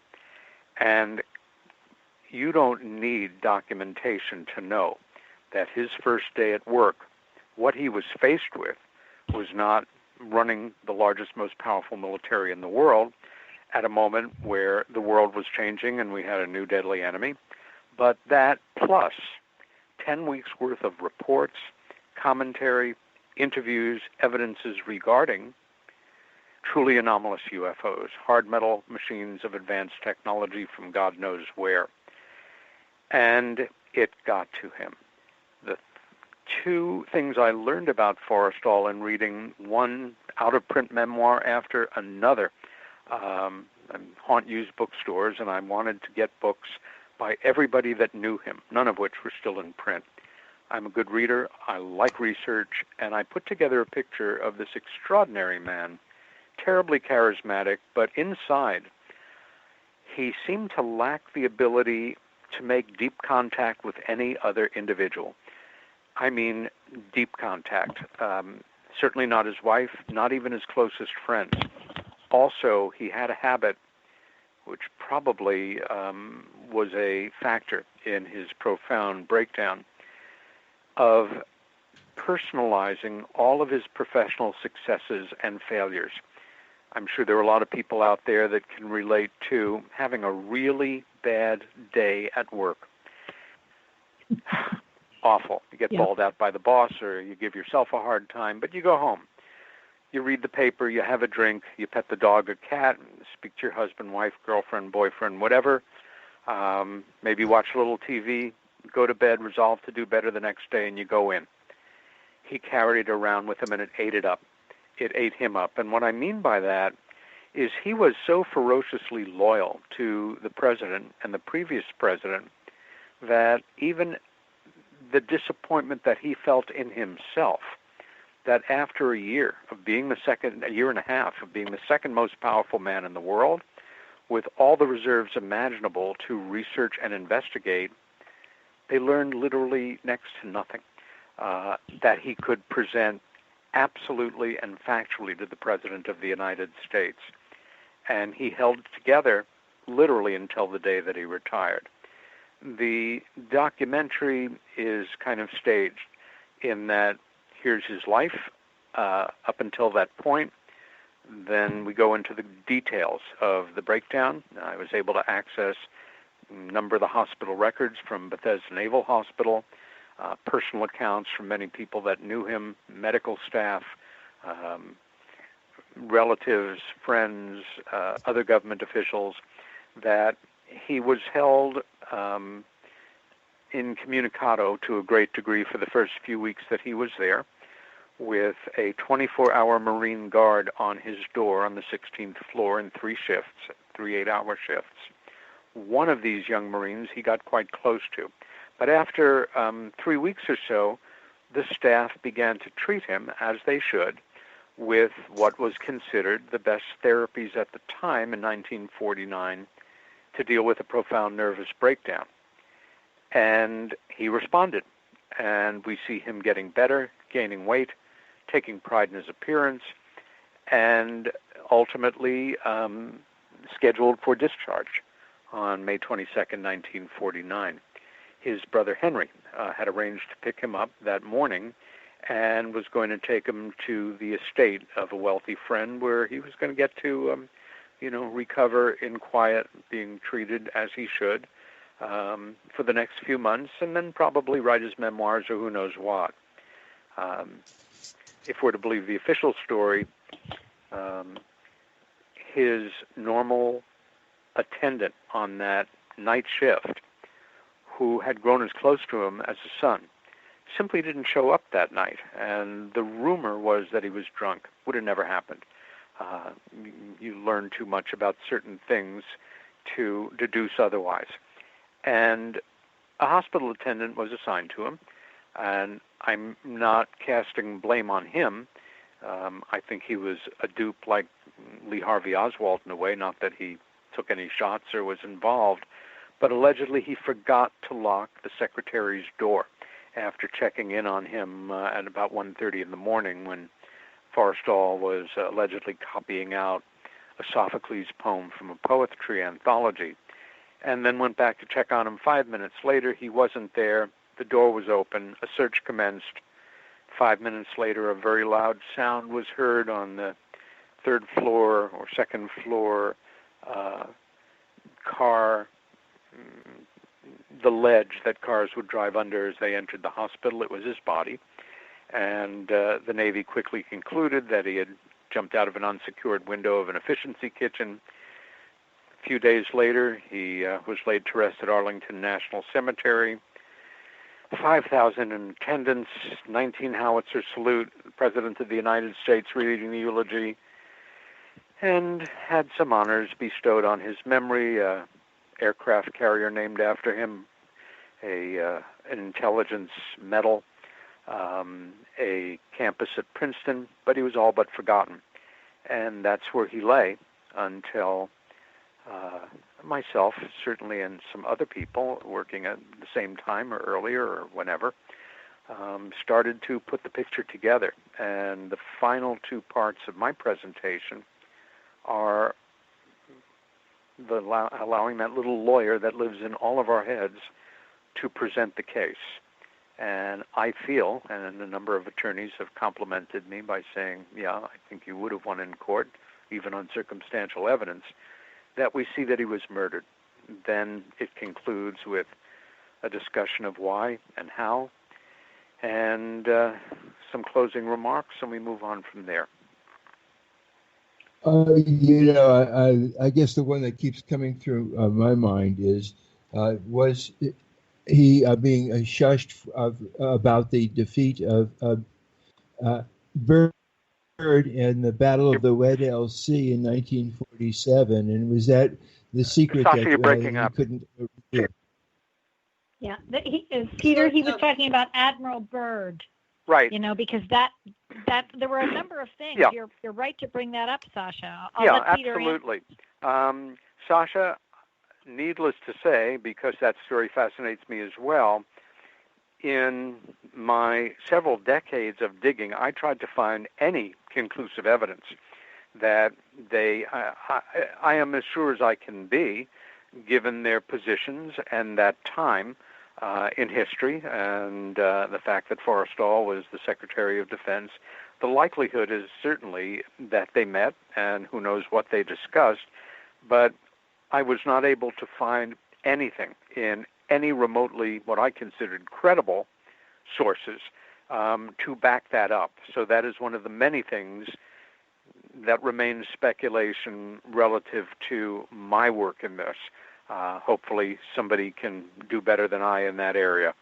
And you don't need documentation to know that his first day at work, what he was faced with was not running the largest, most powerful military in the world at a moment where the world was changing and we had a new deadly enemy, but that plus 10 weeks worth of reports, commentary, interviews, evidences regarding truly anomalous UFOs, hard metal machines of advanced technology from God knows where. And it got to him. The two things I learned about Forrestal in reading one out-of-print memoir after another. I haunt used bookstores, and I wanted to get books by everybody that knew him, none of which were still in print. I'm a good reader, I like research, and I put together a picture of this extraordinary man, terribly charismatic, but inside, he seemed to lack the ability to make deep contact with any other individual. I mean, deep contact. Certainly not his wife, not even his closest friends. Also, he had a habit, which probably was a factor in his profound breakdown, of personalizing all of his professional successes and failures. I'm sure there are a lot of people out there that can relate to having a really bad day at work. Awful. You get bawled out by the boss, or you give yourself a hard time, but you go home. You read the paper, you have a drink, you pet the dog or cat, speak to your husband, wife, girlfriend, boyfriend, whatever. Maybe watch a little TV, go to bed, resolve to do better the next day, and you go in. He carried it around with him, and it ate it up. It ate him up. And what I mean by that is he was so ferociously loyal to the president and the previous president that even the disappointment that he felt in himself, that after a year and a half of being the second most powerful man in the world, with all the reserves imaginable to research and investigate, they learned literally next to nothing that he could present absolutely and factually to the President of the United States. And he held together literally until the day that he retired. the documentary is kind of staged in that here's his life up until that point. Then we go into the details of the breakdown. I was able to access a number of the hospital records from Bethesda Naval Hospital, personal accounts from many people that knew him, medical staff, relatives, friends, other government officials, that he was held incommunicado to a great degree for the first few weeks that he was there, with a 24-hour Marine Guard on his door on the 16th floor in 3 shifts, 3 8-hour shifts. One of these young Marines he got quite close to. But after 3 weeks or so, the staff began to treat him, as they should, with what was considered the best therapies at the time in 1949 to deal with a profound nervous breakdown. And he responded. And we see him getting better, gaining weight, taking pride in his appearance, and ultimately scheduled for discharge on May 22nd, 1949. His brother Henry had arranged to pick him up that morning and was going to take him to the estate of a wealthy friend where he was going to get to, recover in quiet, being treated as he should for the next few months, and then probably write his memoirs or who knows what. If we're to believe the official story, his normal attendant on that night shift, who had grown as close to him as a son, simply didn't show up that night. And the rumor was that he was drunk. Would have never happened. You learn too much about certain things to deduce otherwise. And a hospital attendant was assigned to him, and I'm not casting blame on him. I think he was a dupe like Lee Harvey Oswald in a way, not that he took any shots or was involved, but allegedly he forgot to lock the secretary's door after checking in on him at about 1:30 in the morning when Forrestal was allegedly copying out a Sophocles poem from a poetry anthology, and then went back to check on him 5 minutes later. He wasn't there. The door was open. A search commenced. 5 minutes later, a very loud sound was heard on the 3rd floor or 2nd floor car, the ledge that cars would drive under as they entered the hospital. It was his body. And the Navy quickly concluded that he had jumped out of an unsecured window of an efficiency kitchen. A few days later, he was laid to rest at Arlington National Cemetery. 5,000 in attendance, 19 howitzer salute, the President of the United States reading the eulogy, and had some honors bestowed on his memory, an aircraft carrier named after him, an intelligence medal, a campus at Princeton, but he was all but forgotten. And that's where he lay until myself, certainly, and some other people working at the same time or earlier or whenever, started to put the picture together. And the final 2 parts of my presentation are allowing that little lawyer that lives in all of our heads to present the case. And I feel, and a number of attorneys have complimented me by saying, yeah, I think you would have won in court, even on circumstantial evidence, that we see that he was murdered. Then it concludes with a discussion of why and how, and some closing remarks, and we move on from there. I guess the one that keeps coming through my mind is, was he being shushed about the defeat of Byrd in the Battle of the Weddell Sea in 1947, and was that the secret Sasha, that you're breaking up. couldn't reveal? Yeah, Peter, he was talking about Admiral Byrd. Right. Because that there were a number of things. Yeah. You're right to bring that up, Sasha. I'll let Peter absolutely. Sasha, needless to say, because that story fascinates me as well, in my several decades of digging, I tried to find any conclusive evidence that I am as sure as I can be given their positions and that time in history, and the fact that Forrestal was the Secretary of Defense, the likelihood is certainly that they met, and who knows what they discussed, but I was not able to find anything in any remotely what I considered credible sources to back that up. So that is one of the many things that remains speculation relative to my work in this. Hopefully somebody can do better than I in that area.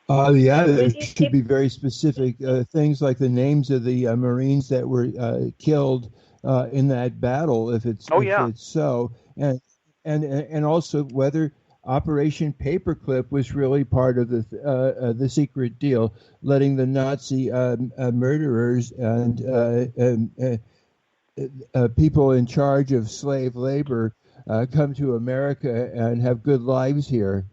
Yeah, it should be very specific. Things like the names of the Marines that were killed in that battle, if it's so, and also whether Operation Paperclip was really part of the secret deal, letting the Nazi murderers and people in charge of slave labor come to America and have good lives here.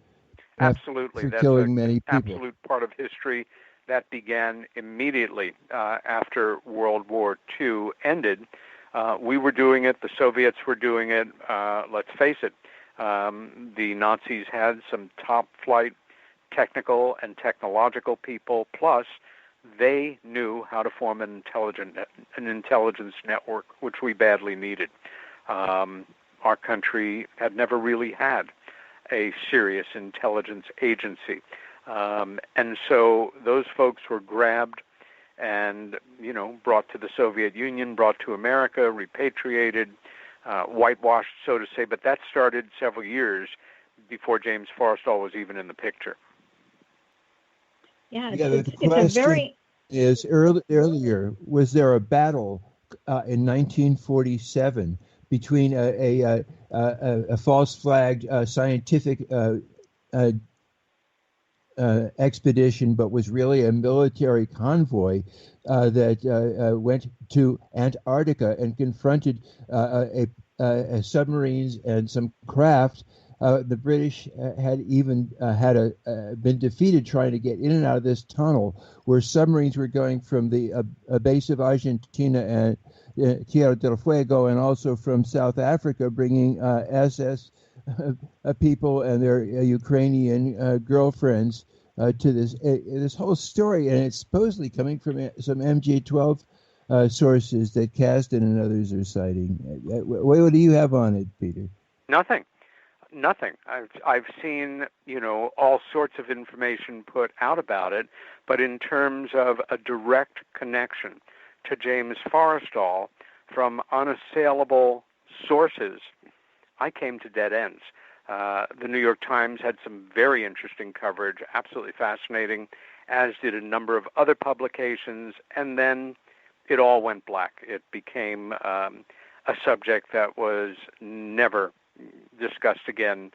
Absolutely. That's killing many people. Absolute part of history that began immediately after World War II ended. We were doing it. The Soviets were doing it. Let's face it. The Nazis had some top-flight technical and technological people, plus they knew how to form an intelligence network, which we badly needed. Our country had never really had a serious intelligence agency. And so those folks were grabbed and, brought to the Soviet Union, brought to America, repatriated, whitewashed, so to say. But that started several years before James Forrestal was even in the picture. Yeah, the question is, earlier, was there a battle in 1947 between a false flagged scientific expedition, but was really a military convoy that went to Antarctica and confronted submarines and some craft. The British had even been defeated trying to get in and out of this tunnel, where submarines were going from the base of Argentina and Tierra del Fuego, and also from South Africa, bringing SS people and their Ukrainian girlfriends to this whole story, and it's supposedly coming from some MJ-12 sources that Kasdan and others are citing. What do you have on it, Peter? Nothing. I've seen, all sorts of information put out about it, but in terms of a direct connection to James Forrestal from unassailable sources, I came to dead ends. The New York Times had some very interesting coverage, absolutely fascinating, as did a number of other publications, and then it all went black. It became a subject that was never discussed again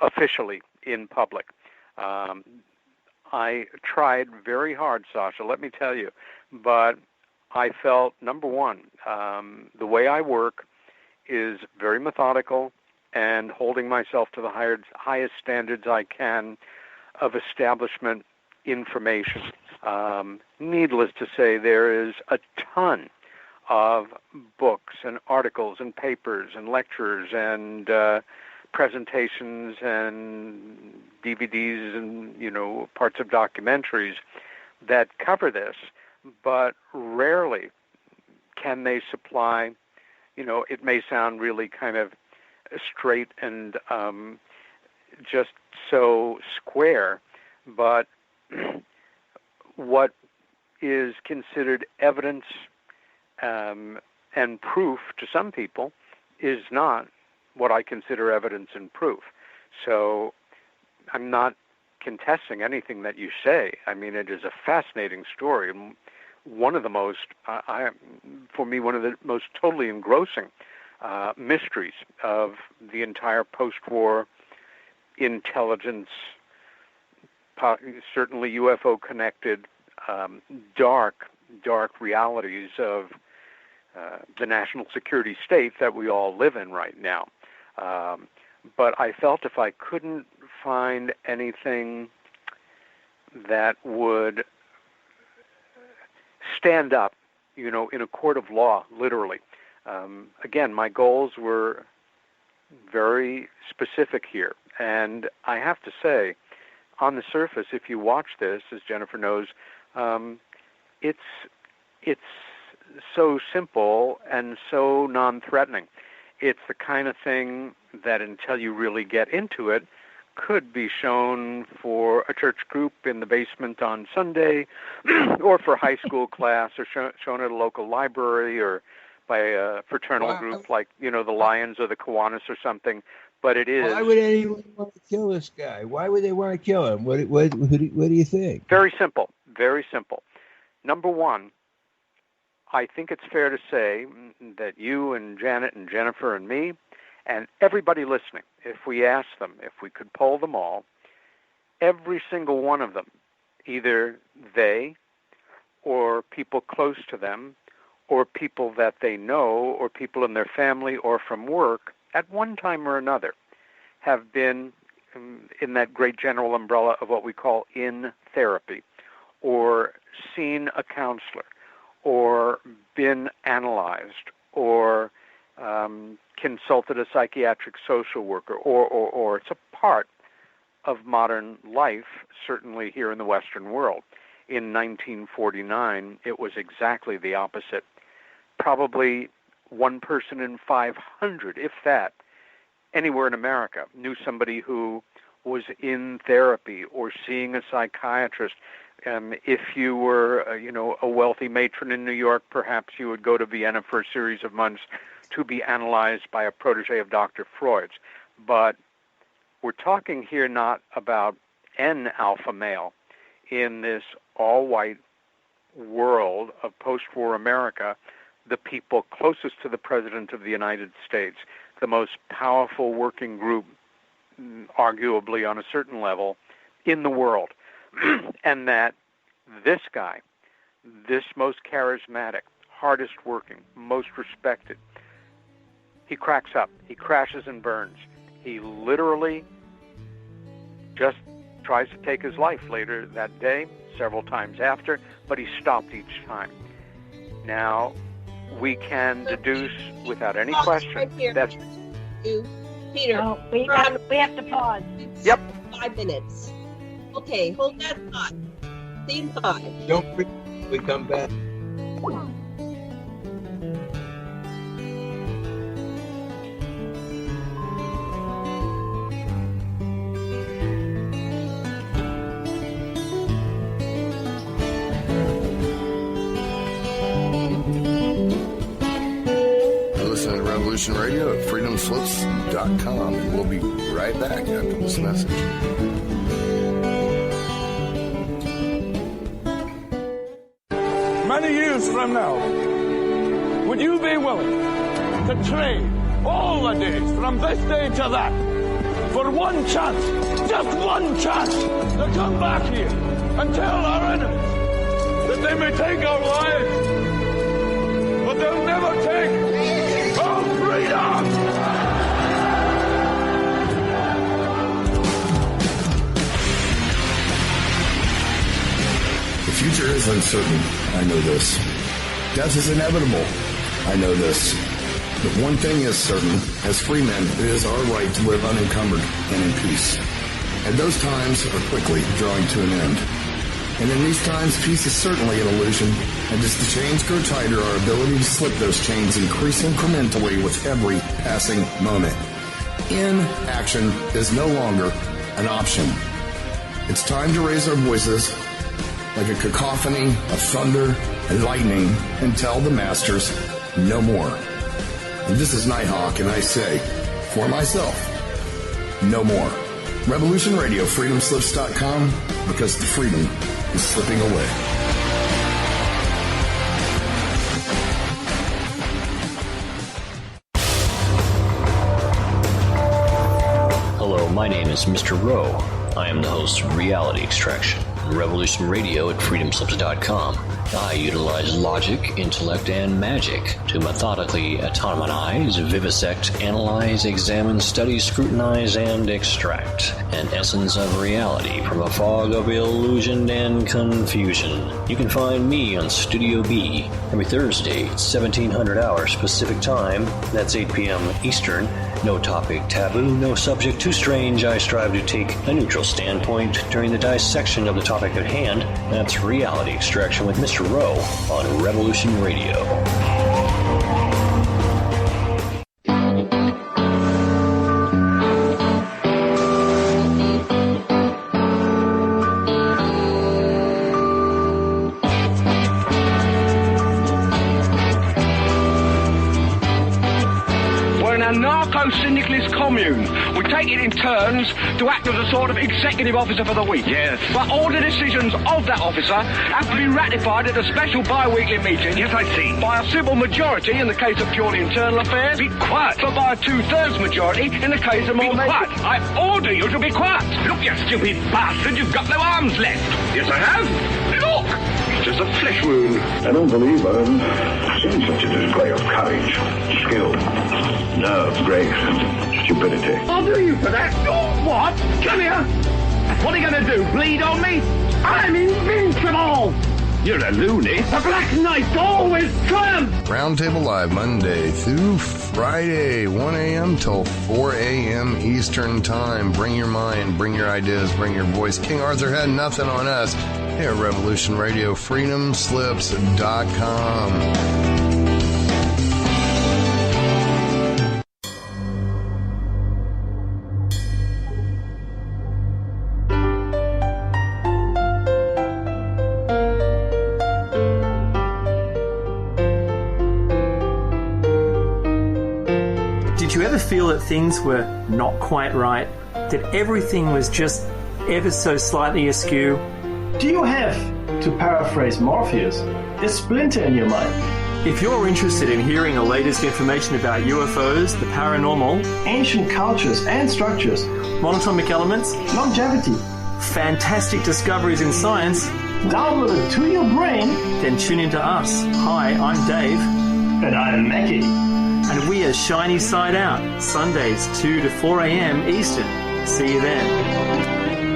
officially in public. I tried very hard, Sasha, let me tell you, but I felt, number one, the way I work is very methodical and holding myself to the highest standards I can of establishment information. Needless to say, there is a ton of books and articles and papers and lectures and presentations and DVDs and, parts of documentaries that cover this, but rarely can they supply, it may sound really kind of straight and just so square, but what is considered evidence and proof to some people is not what I consider evidence and proof. So I'm not contesting anything that you say. I mean, it is a fascinating story. One of the most, for me, one of the most totally engrossing mysteries of the entire post-war intelligence, certainly UFO-connected, dark realities of the national security state that we all live in right now. But I felt if I couldn't find anything that would stand up, in a court of law, literally. Again, my goals were very specific here. And I have to say, on the surface, if you watch this, as Jennifer knows, it's so simple and so non-threatening. It's the kind of thing that until you really get into it, could be shown for a church group in the basement on Sunday, or for high school class, or shown at a local library, or by a fraternal group like, the Lions or the Kiwanis or something. But it is. Why would anyone want to kill this guy? Why would they want to kill him? What do you think? Very simple. Very simple. Number one, I think it's fair to say that you and Janet and Jennifer and me and everybody listening, if we asked them, if we could poll them all, every single one of them, either they or people close to them or people that they know or people in their family or from work, at one time or another, have been in that great general umbrella of what we call in therapy, or seen a counselor, or been analyzed, or consulted a psychiatric social worker, or it's a part of modern life, certainly here in the Western world. In 1949, it was exactly the opposite. Probably one person in 500, if that, anywhere in America, knew somebody who was in therapy or seeing a psychiatrist. If you were, a wealthy matron in New York, perhaps you would go to Vienna for a series of months to be analyzed by a protege of Dr. Freud's. But we're talking here not about an alpha male in this all-white world of post-war America, the people closest to the President of the United States, the most powerful working group, arguably on a certain level, in the world. And that this guy, this most charismatic, hardest working, most respected, he cracks up, he crashes and burns. He literally just tries to take his life later that day, several times after, but he stopped each time. Now, we can deduce without any question that... Peter, we have to pause. Yep. 5 minutes. Okay, hold that thought. Theme 5. Don't forget we come back. Listen to Revolution Radio at freedomslips.com, and we'll be right back after this message. Many years from now, would you be willing to trade all the days from this day to that for one chance, just one chance, to come back here and tell our enemies that they may take our lives, but they'll never take our freedom? The future is uncertain. I know this. Death is inevitable. I know this. But one thing is certain. As free men, it is our right to live unencumbered and in peace. And those times are quickly drawing to an end. And in these times, peace is certainly an illusion. And as the chains grow tighter, our ability to slip those chains increase incrementally with every passing moment. Inaction is no longer an option. It's time to raise our voices like a cacophony of thunder and lightning and tell the masters no more. And this is Nighthawk, and I say, for myself, no more. Revolution Radio, freedomslips.com, because the freedom is slipping away. Hello, my name is Mr. Rowe. I am the host of Reality Extraction. Revolution Radio at freedomslips.com. I utilize logic, intellect, and magic to methodically autonomize, vivisect, analyze, examine, study, scrutinize, and extract an essence of reality from a fog of illusion and confusion. You can find me on Studio B every Thursday at 1700 hours Pacific Time. That's 8 p.m. Eastern. No topic taboo, no subject too strange. I strive to take a neutral standpoint during the dissection of the topic at hand. That's Reality Extraction with Mr. Rowe on Revolution Radio. Narco-syndicalist commune. We take it in turns to act as a sort of executive officer for the week. Yes. But all the decisions of that officer have to be ratified at a special bi-weekly meeting. Yes, I see. By a civil majority in the case of purely internal affairs. Be quiet. But by a 2/3 majority in the case of more... Be quiet. I order you to be quiet. Look, you stupid bastard, you've got no arms left. Yes, I have. Look! It's just a flesh wound. I don't believe I've seen such a display of courage, skill, nerve, grace, and stupidity. I'll do you for that. Oh, what? Come here. What are you going to do, bleed on me? I'm invincible. You're a loony. The Black Knight always triumphs. Roundtable Live, Monday through Friday, 1 a.m. till 4 a.m. Eastern Time. Bring your mind, bring your ideas, bring your voice. King Arthur had nothing on us. Here at Revolution Radio, freedomslips.com. Did you ever feel that things were not quite right? That everything was just ever so slightly askew? Do you have, to paraphrase Morpheus, a splinter in your mind? If you're interested in hearing the latest information about UFOs, the paranormal, ancient cultures and structures, monatomic elements, longevity, fantastic discoveries in science, downloaded to your brain, then tune into us. Hi, I'm Dave. And I'm Mackie. And we are Shiny Side Out, Sundays 2 to 4 a.m. Eastern. See you then.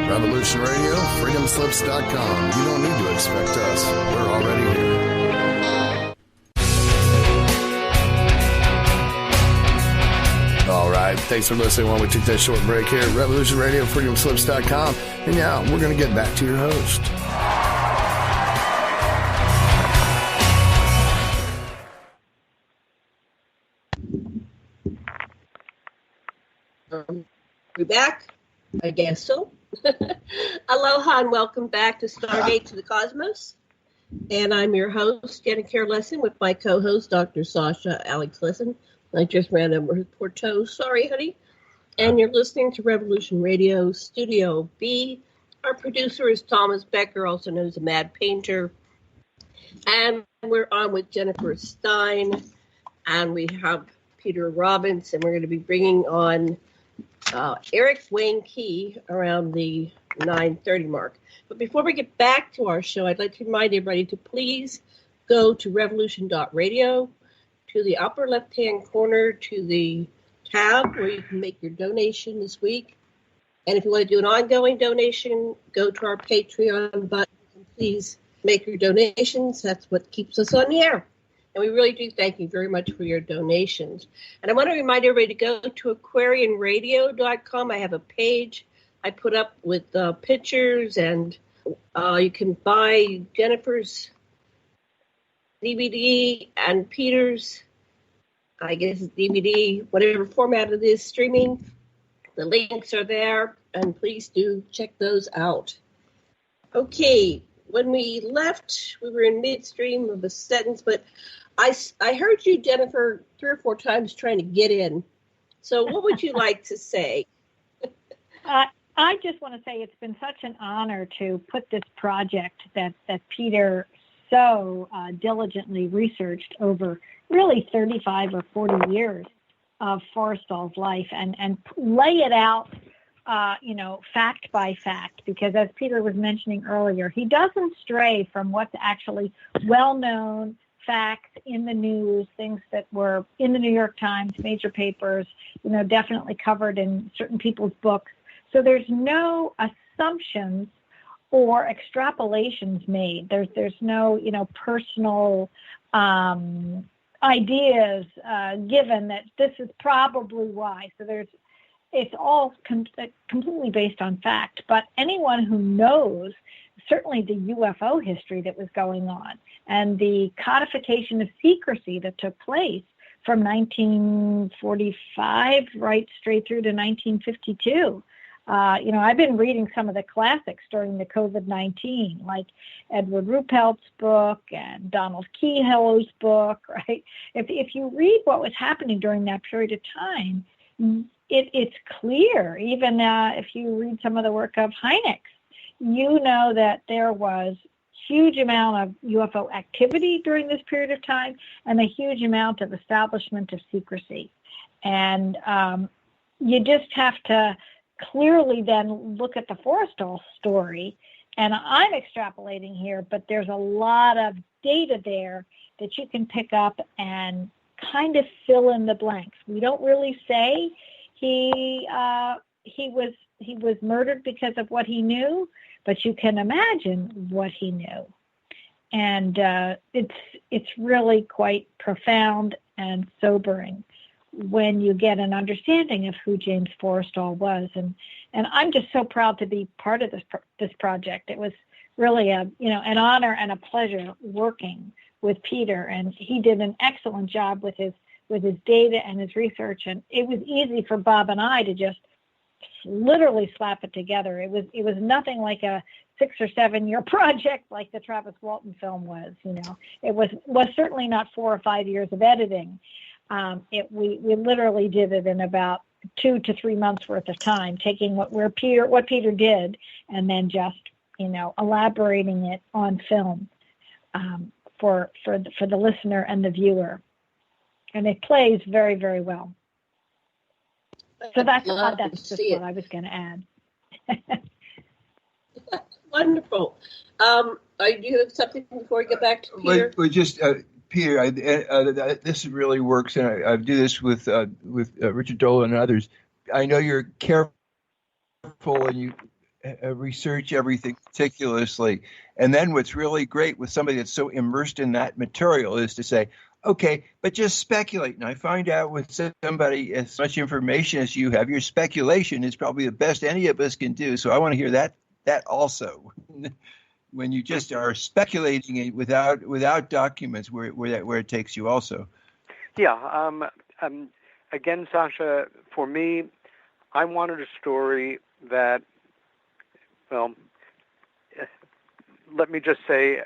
Revolution Radio, freedomslips.com. You don't need to expect us. We're already here. All right. Thanks for listening while we took that short break here at Revolution Radio, freedomslips.com. And now we're going to get back to your host. We're back? I guess so. Aloha and welcome back to Stargate to the Cosmos. And I'm your host, Janet Lessin, with my co-host, Dr. Sasha Alex Lessin. I just ran over his poor toes. Sorry, honey. And you're listening to Revolution Radio, Studio B. Our producer is Thomas Becker, also known as the Mad Painter. And we're on with Jennifer Stein. And we have Peter Robbins. And we're going to be bringing on Eric Wayne Key around the 9:30 mark. But before we get back to our show, I'd like to remind everybody to please go to revolution.radio, to the upper left-hand corner, to the tab where you can make your donation this week. And if you want to do an ongoing donation, go to our Patreon button and please make your donations. That's what keeps us on the air. And we really do thank you very much for your donations. And I want to remind everybody to go to aquarianradio.com. I have a page I put up with pictures, and you can buy Jennifer's DVD and Peter's, I guess, DVD, whatever format it is, streaming. The links are there, and please do check those out. Okay, when we left, we were in midstream of a sentence, but I heard you, Jennifer, 3 or 4 times trying to get in. So what would you like to say? I just want to say it's been such an honor to put this project that Peter so diligently researched over really 35 or 40 years of Forrestal's life and lay it out fact by fact, because as Peter was mentioning earlier, he doesn't stray from what's actually well-known facts in the news, things that were in the New York Times, major papers, definitely covered in certain people's books. So there's no assumptions or extrapolations made. There's no, personal ideas given that this is probably why. So it's all completely based on fact. But anyone who knows certainly the UFO history that was going on and the codification of secrecy that took place from 1945 right straight through to 1952. I've been reading some of the classics during the COVID-19, like Edward Ruppelt's book and Donald Keyhill's book, right? If you read what was happening during that period of time, it's clear. Even if you read some of the work of Hynek, you know that there was huge amount of UFO activity during this period of time and a huge amount of establishment of secrecy. And you just have to clearly then look at the Forrestal story, and I'm extrapolating here, but there's a lot of data there that you can pick up and kind of fill in the blanks. We don't really say he was murdered because of what he knew, but you can imagine what he knew. And it's really quite profound and sobering when you get an understanding of who James Forrestal was. And I'm just so proud to be part of this project. It was really an honor and a pleasure working with Peter, and he did an excellent job with his data and his research. And it was easy for Bob and I to just literally slap it together. It was nothing like a 6 or 7 year project like the Travis Walton film was. It was certainly not 4 or 5 years of editing. We literally did it in about 2 to 3 months worth of time, taking what Peter did and then just elaborating it on film for the listener and the viewer, and it plays very, very well. So that's just what I was going to add. Wonderful. Do you have something before we get back to Peter? Well, just Peter, this really works, and I do this with Richard Dolan and others. I know you're careful and you research everything meticulously. And then what's really great with somebody that's so immersed in that material is to say, okay, but just speculate. And I find out with somebody as much information as you have, your speculation is probably the best any of us can do. So I want to hear that also. When you just are speculating without documents, where it takes you also. Yeah. Again, Sasha, for me, I wanted a story that, well, let me just say,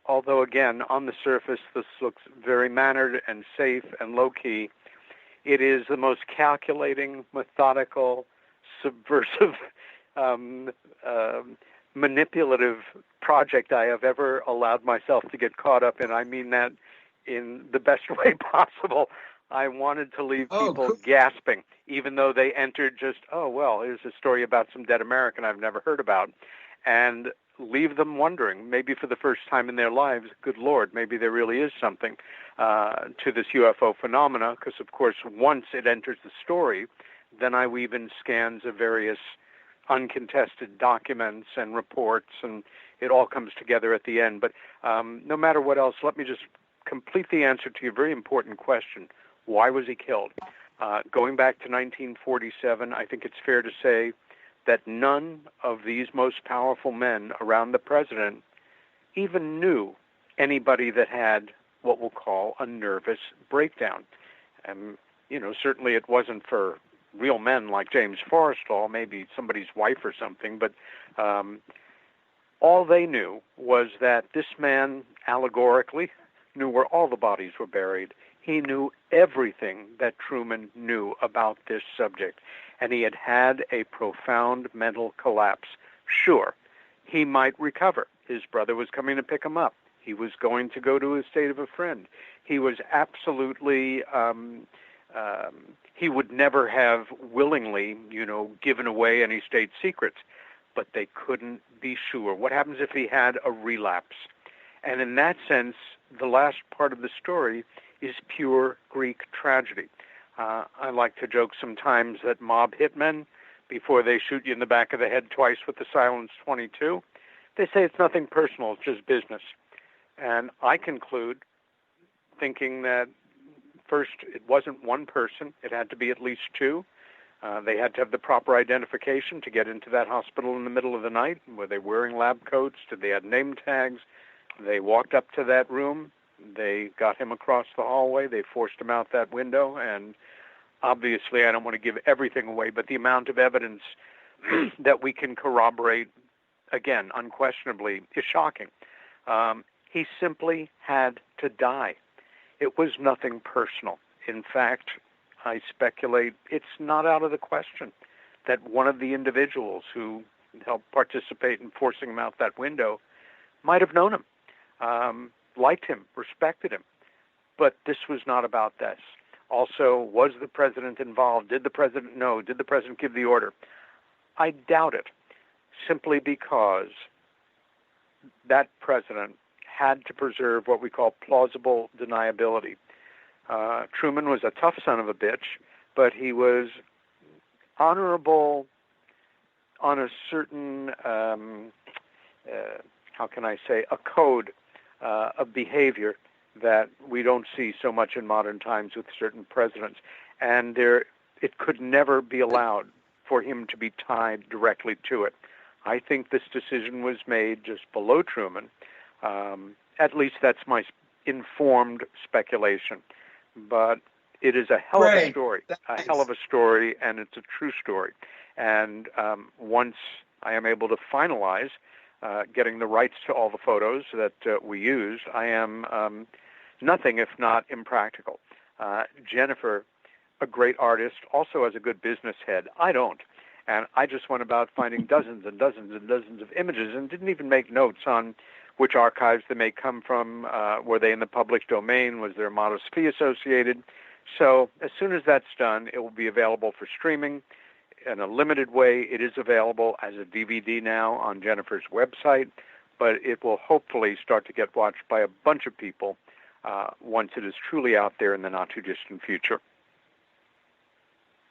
although again, on the surface, this looks very mannered and safe and low-key, it is the most calculating, methodical, subversive, manipulative project I have ever allowed myself to get caught up in. I mean that in the best way possible. I wanted to leave people gasping, even though they entered just, here's a story about some dead American I've never heard about, and leave them wondering, maybe for the first time in their lives, good Lord, maybe there really is something to this UFO phenomena, because, of course, once it enters the story, then I weave in scans of various uncontested documents and reports, and it all comes together at the end. But no matter what else, let me just complete the answer to your very important question. Why was he killed? Going back to 1947, I think it's fair to say that none of these most powerful men around the president even knew anybody that had what we'll call a nervous breakdown. And, certainly it wasn't for real men like James Forrestal, maybe somebody's wife or something, but all they knew was that this man allegorically knew where all the bodies were buried. He knew everything that Truman knew about this subject, and he had had a profound mental collapse. Sure, he might recover. His brother was coming to pick him up. He was going to go to his state of a friend. He was absolutely he would never have willingly, given away any state secrets, but they couldn't be sure. What happens if he had a relapse? And in that sense, the last part of the story is pure Greek tragedy. I like to joke sometimes that mob hitmen, before they shoot you in the back of the head twice with the Silence 22, they say it's nothing personal, it's just business. And I conclude thinking that first, it wasn't one person. It had to be at least two. They had to have the proper identification to get into that hospital in the middle of the night. Were they wearing lab coats? Did they have name tags? They walked up to that room. They got him across the hallway. They forced him out that window. And obviously, I don't want to give everything away, but the amount of evidence that we can corroborate, again, unquestionably, is shocking. He simply had to die. It was nothing personal. In fact, I speculate it's not out of the question that one of the individuals who helped participate in forcing him out that window might have known him, liked him, respected him. But this was not about this. Also, was the president involved? Did the president know? Did the president give the order? I doubt it, simply because that president had to preserve what we call plausible deniability. Truman was a tough son of a bitch, but he was honorable on a certain, how can I say, a code of behavior that we don't see so much in modern times with certain presidents. And it could never be allowed for him to be tied directly to it. I think this decision was made just below Truman. At least that's my informed speculation. But it is a hell of a story, and it's a true story. And once I am able to finalize getting the rights to all the photos that we use, I am nothing if not impractical. Jennifer, a great artist, also has a good business head. I don't. And I just went about finding dozens and dozens and dozens of images and didn't even make notes on which archives they may come from. Were they in the public domain? Was there a modest fee associated? So as soon as that's done, it will be available for streaming. In a limited way, it is available as a DVD now on Jennifer's website, but it will hopefully start to get watched by a bunch of people once it is truly out there in the not-too-distant future.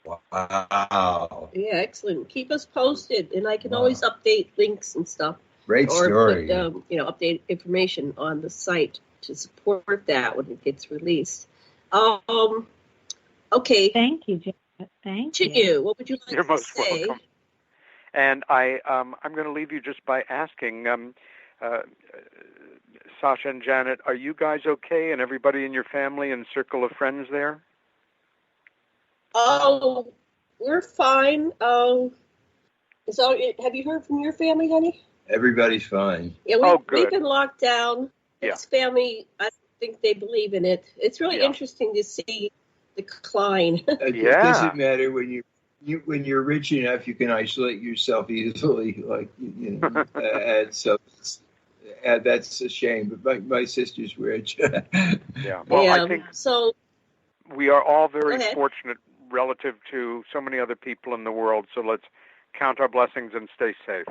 Wow. Yeah, excellent. Keep us posted, and I can always update links and stuff. Great story. Or put, update information on the site to support that when it gets released. Okay. Thank you, Janet. Thank you. What would you like You're to most say? welcome. And I'm going to leave you just by asking, Sasha and Janet, are you guys okay, and everybody in your family and circle of friends there? Oh, we're fine. So, have you heard from your family, honey? Everybody's fine. Yeah, we've been locked down. Yeah. This family, I think they believe in it. It's really interesting to see the decline. It doesn't matter when you're rich enough, you can isolate yourself easily, and so that's a shame. But my sister's rich. Yeah. Well, I think so. We are all very fortunate relative to so many other people in the world. So let's count our blessings and stay safe.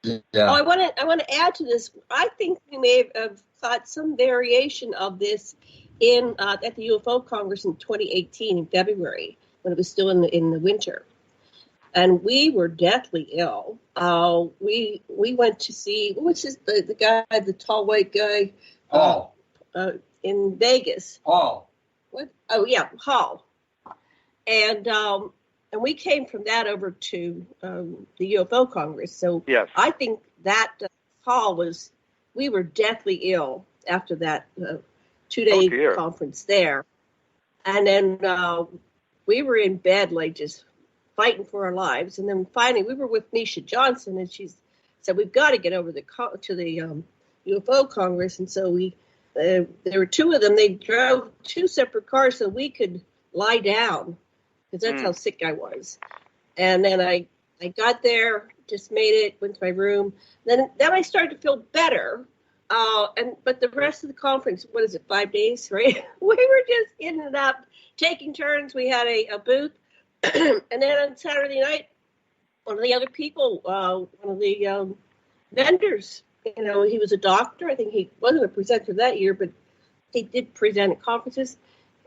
Yeah. Oh, I want to add to this. I think we may have caught some variation of this at the UFO Congress in 2018 in February, when it was still in the winter, and we were deathly ill. We went to see the guy, the tall white guy, Paul, in Vegas. Paul. What? Oh yeah, Hall. And we came from that over to the UFO Congress. So yes. I think that Hall we were deathly ill after that 2-day conference there. And then we were in bed, just fighting for our lives. And then finally we were with Misha Johnson, and she said, we've got to get over to the UFO Congress. And so there were two of them. They drove two separate cars so we could lie down, because that's how sick I was. And then I got there, just made it, went to my room. Then I started to feel better, But the rest of the conference, what is it, 5 days, right? We were just in and out, taking turns. We had a booth. And then on Saturday night, one of the other people, one of the vendors, he was a doctor. I think he wasn't a presenter that year, but he did present at conferences.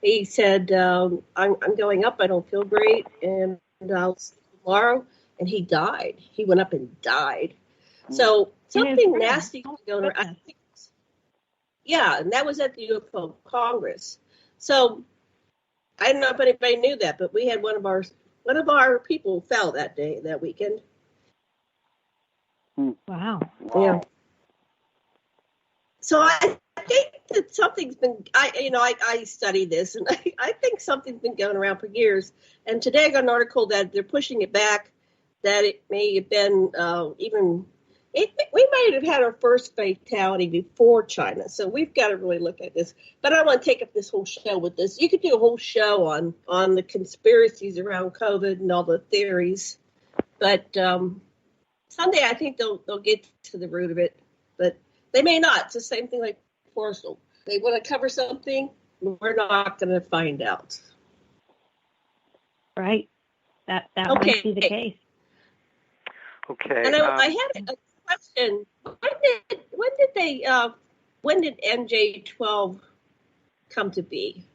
He said, I'm going up. I don't feel great, and I'll see you tomorrow. And he died. He went up and died. So something nasty going around. Yeah, and that was at the UFO Congress. So I don't know if anybody knew that, but we had one of our people fell that weekend. Wow. Yeah. So I think that something's been. I study this, and I think something's been going around for years. And today I got an article that they're pushing it back. That it may have been we might have had our first fatality before China. So we've got to really look at this. But I don't want to take up this whole show with this. You could do a whole show on the conspiracies around COVID and all the theories. But someday I think they'll get to the root of it. But they may not. It's the same thing like Forrestal. They want to cover something. We're not going to find out. Right. That might be the case. Okay. And I had a question. When did NJ-12 come to be?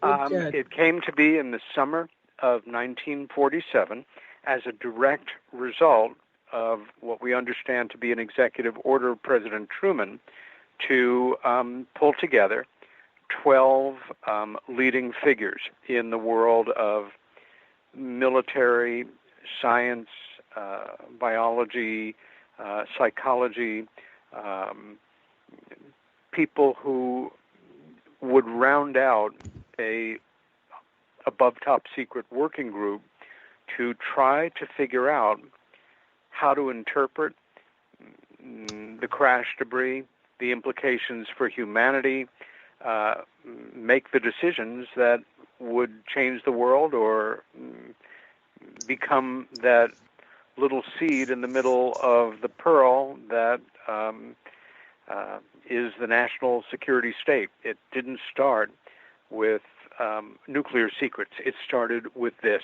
It came to be in the summer of 1947 as a direct result of what we understand to be an executive order of President Truman to pull together 12 leading figures in the world of military, science, biology, psychology, people who would round out a above top secret working group to try to figure out how to interpret the crash debris, the implications for humanity, make the decisions that would change the world or become that little seed in the middle of the pearl that is the national security state. It didn't start with nuclear secrets. It started with this.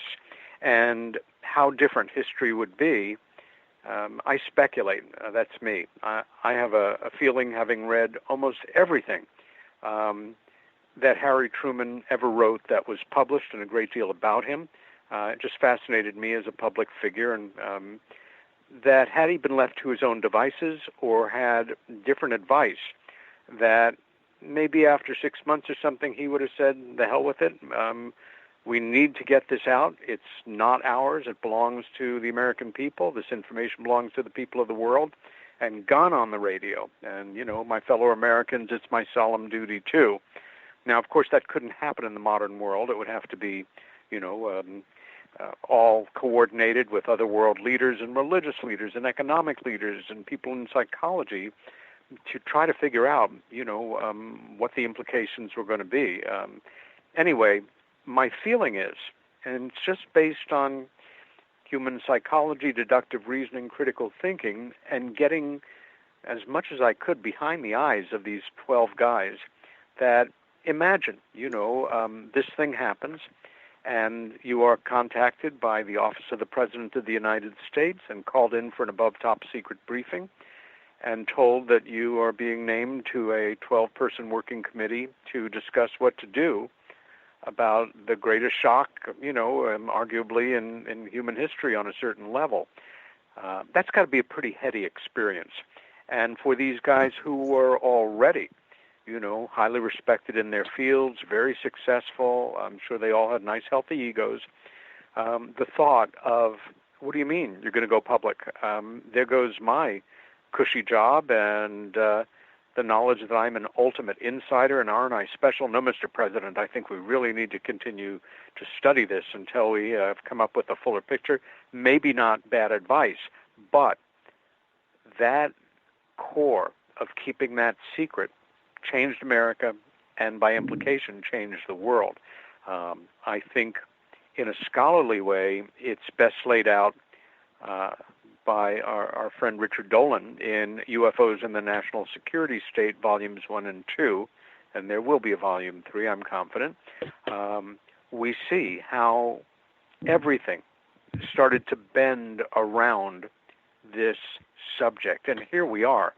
And how different history would be, I speculate. That's me. I have a feeling, having read almost everything that Harry Truman ever wrote that was published, and a great deal about him. It just fascinated me as a public figure, and that had he been left to his own devices or had different advice, that maybe after 6 months or something he would have said, the hell with it. We need to get this out. It's not ours. It belongs to the American people. This information belongs to the people of the world, and gone on the radio. And, my fellow Americans, it's my solemn duty too. Now, of course, that couldn't happen in the modern world. It would have to be, all coordinated with other world leaders and religious leaders and economic leaders and people in psychology to try to figure out, what the implications were going to be. Anyway, my feeling is, and it's just based on human psychology, deductive reasoning, critical thinking, and getting as much as I could behind the eyes of these 12 guys, that imagine, this thing happens, and you are contacted by the Office of the President of the United States and called in for an above-top secret briefing and told that you are being named to a 12-person working committee to discuss what to do about the greatest shock, arguably in human history on a certain level. That's got to be a pretty heady experience. And for these guys who were already, highly respected in their fields, very successful, I'm sure they all had nice, healthy egos, the thought of, what do you mean you're going to go public? There goes my cushy job and the knowledge that I'm an ultimate insider, and aren't I special? No, Mr. President, I think we really need to continue to study this until we have come up with a fuller picture. Maybe not bad advice, but that core of keeping that secret changed America and by implication changed the world. I think in a scholarly way it's best laid out by our friend Richard Dolan in UFOs in the National Security State, Volumes 1 and 2, and there will be a Volume 3, I'm confident, we see how everything started to bend around this subject. And here we are,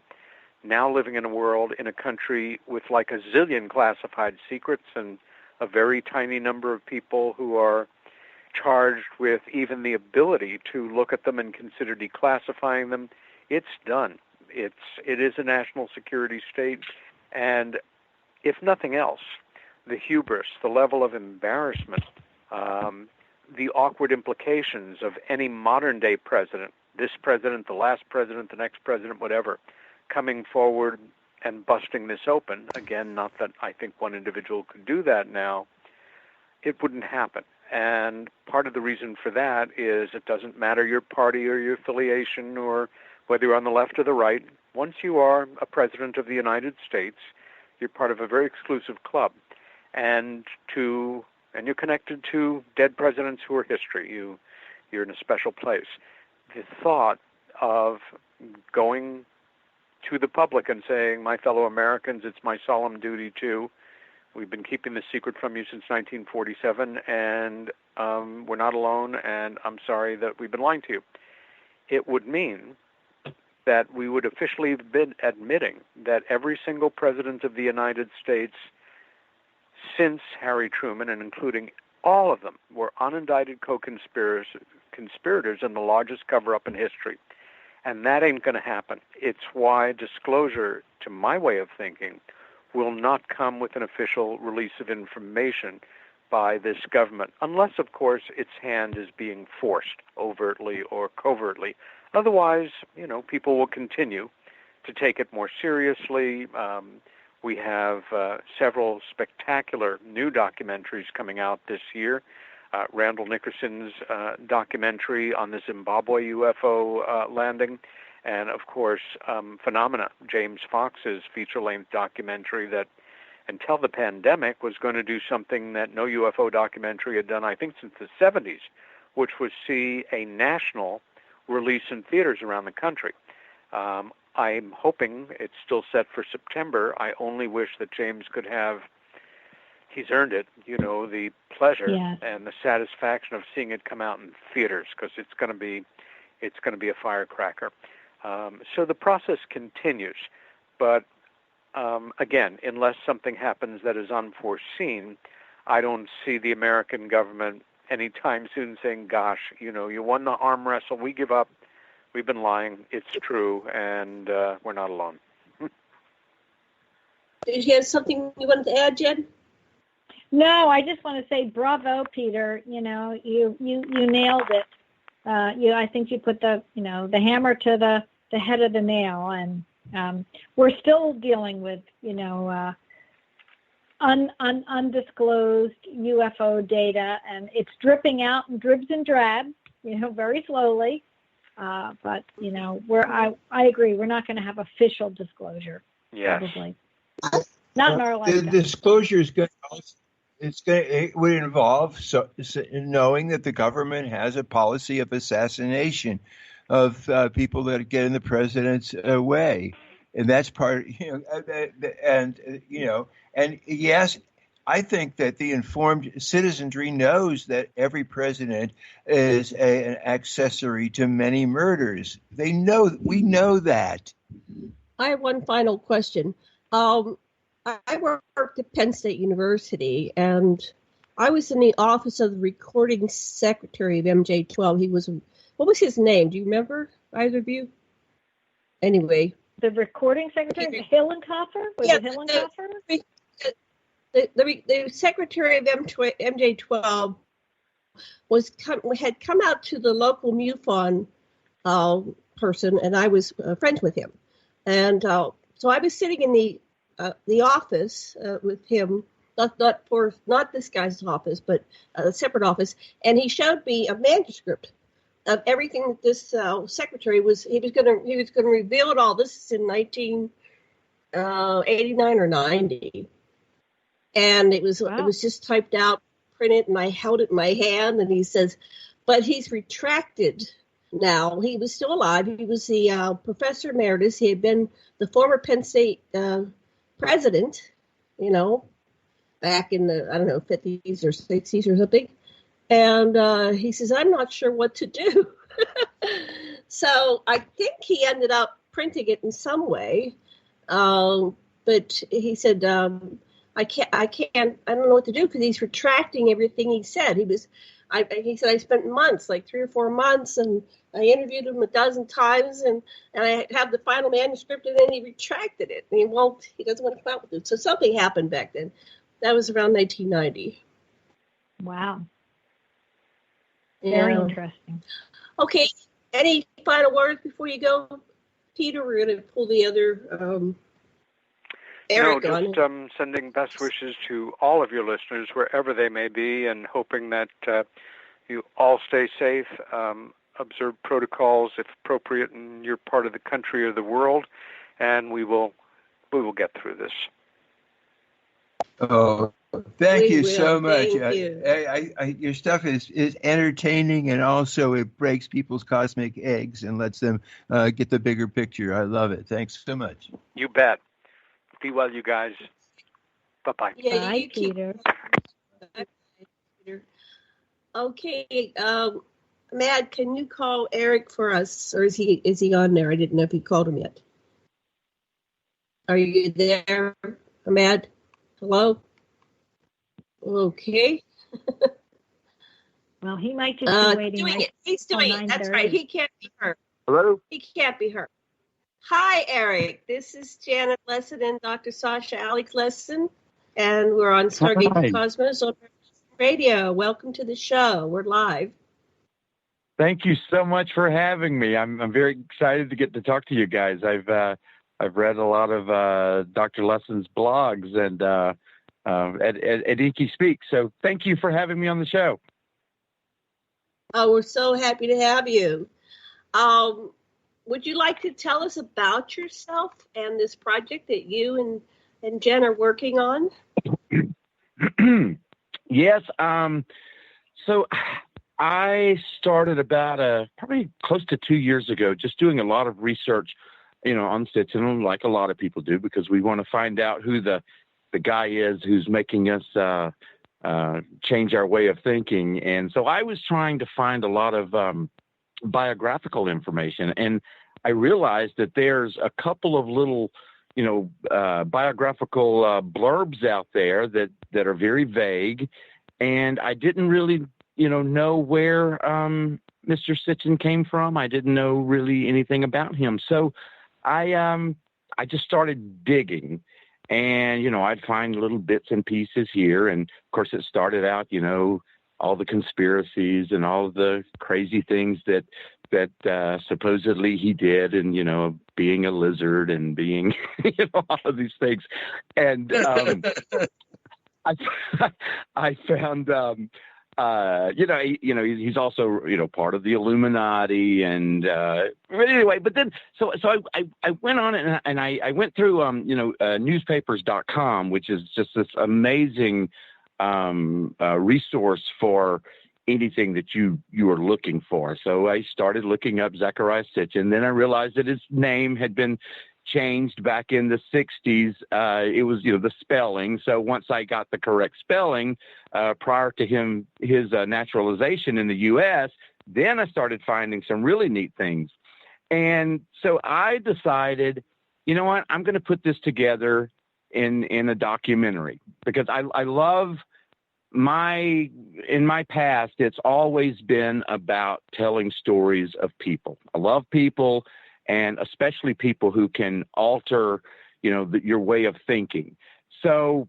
now living in a world, in a country with like a zillion classified secrets and a very tiny number of people who are charged with even the ability to look at them and consider declassifying them. It's done. It is a national security state, and if nothing else, the hubris, the level of embarrassment, the awkward implications of any modern-day president, this president, the last president, the next president, whatever, coming forward and busting this open. Again, not that I think one individual could do that now. It wouldn't happen. And part of the reason for that is it doesn't matter your party or your affiliation or whether you're on the left or the right. Once you are a president of the United States, you're part of a very exclusive club. And you're connected to dead presidents who are history. You're in a special place. The thought of going to the public and saying, my fellow Americans, it's my solemn duty to, we've been keeping this secret from you since 1947, and we're not alone, and I'm sorry that we've been lying to you. It would mean that we would officially have been admitting that every single president of the United States since Harry Truman, and including all of them, were unindicted co-conspirators in the largest cover-up in history. And that ain't going to happen. It's why disclosure, to my way of thinking, will not come with an official release of information by this government, unless, of course, its hand is being forced overtly or covertly. Otherwise, people will continue to take it more seriously. We have several spectacular new documentaries coming out this year. Randall Nickerson's documentary on the Zimbabwe UFO landing, and of course, Phenomena, James Fox's feature-length documentary that, until the pandemic, was going to do something that no UFO documentary had done, I think, since the 70s, which was see a national release in theaters around the country. I'm hoping it's still set for September. I only wish that James could have, he's earned it, the pleasure and the satisfaction of seeing it come out in theaters, because it's going to be a firecracker. So the process continues, but again, unless something happens that is unforeseen, I don't see the American government anytime soon saying, gosh, you won the arm wrestle, we give up, we've been lying, it's true, and we're not alone. Did you have something you wanted to add, Jen? No, I just want to say bravo, Peter. You nailed it. I think you put the hammer to the head of the nail, and we're still dealing with undisclosed UFO data, and it's dripping out in dribs and drabs, very slowly. But I agree, we're not going to have official disclosure. Yes. Probably not in our lifetime. The disclosure is going to. It would involve knowing that the government has a policy of assassination of people that get in the president's way, and that's part. And yes, I think that the informed citizenry knows that every president is an accessory to many murders. We know that. I have one final question. I worked at Penn State University, and I was in the office of the recording secretary of MJ-12. What was his name? Do you remember, either of you? Anyway. The recording secretary? Hillenkofer? Was it Hillenkofer? The secretary of MJ-12 had come out to the local Mufon person, and I was friends with him. And so I was sitting in the office with him, not this guy's office, but a separate office, and he showed me a manuscript of everything that this secretary was going to reveal it all. This is in 1989 or 90, and it was just typed out, printed, and I held it in my hand, and he says, but he's retracted now. He was still alive. He was the professor emeritus. He had been the former Penn State president, back in the, 50s or 60s or something. And he says, I'm not sure what to do. So I think he ended up printing it in some way. But he said, I don't know what to do, because he's retracting everything he said. He said, I spent months, like 3 or 4 months, and I interviewed him a dozen times, and I have the final manuscript, and then he retracted it. And he doesn't want to come out with it. So something happened back then. That was around 1990. Wow. Very interesting. Okay. Any final words before you go, Peter? We're going to pull the other Eric on. No, just sending best wishes to all of your listeners, wherever they may be, and hoping that you all stay safe, observe protocols if appropriate in your part of the country or the world, and we will get through this. Oh, thank you so much. Thank you. Your stuff is entertaining, and also it breaks people's cosmic eggs and lets them get the bigger picture. I love it. Thanks so much. You bet. Be well, you guys. Bye-bye. Yeah, Bye, Peter. Bye, Peter. Okay, Matt, can you call Eric for us, or is he on there? I didn't know if he called him yet. Are you there, Matt? Hello? Okay. Well, he might just be waiting. Doing it. He's doing it. That's right. He can't be heard. Hello? He can't be heard. Hi, Eric. This is Janet Lessin and Dr. Sasha Alex Lessin, and we're on Stargate Hi. Cosmos on radio. Welcome to the show. We're live. Thank you so much for having me. I'm very excited to get to talk to you guys. I've read a lot of Dr. Lessin's blogs and at Inky Speaks. So thank you for having me on the show. Oh, we're so happy to have you. Would you like to tell us about yourself and this project that you and Jen are working on? Yes. So I started about probably close to 2 years ago, just doing a lot of research, on Sitchin, like a lot of people do, because we want to find out who the guy is who's making us change our way of thinking. And so I was trying to find a lot of biographical information, and I realized that there's a couple of little, biographical blurbs out there that are very vague, and I didn't really, know where Mr. Sitchin came from. I didn't know really anything about him, so I just started digging, and I'd find little bits and pieces here, and of course it started out, all the conspiracies and all of the crazy things that supposedly he did, and being a lizard and being all of these things, and I found he's also part of the Illuminati, and anyway, but then so I went on and I went through newspapers.com, which is just this amazing resource for anything that you are looking for. So I started looking up Zecharia Sitchin. Then I realized that his name had been changed back in the 60s. It was, the spelling. So once I got the correct spelling, prior to his naturalization in the U.S., then I started finding some really neat things. And so I decided, you know what, I'm going to put this together in a documentary, because I love in my past, it's always been about telling stories of people. I love people, and especially people who can alter, your way of thinking. So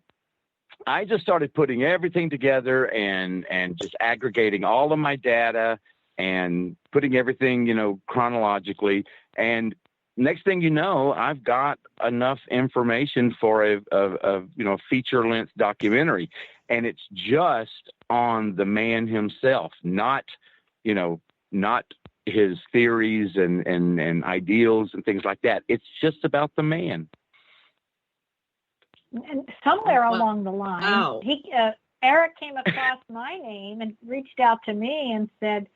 I just started putting everything together and just aggregating all of my data and putting everything, chronologically. And next thing you know, I've got enough information for a feature-length documentary. And it's just on the man himself, not his theories and ideals and things like that. It's just about the man. And somewhere along the line, Eric came across my name and reached out to me and said,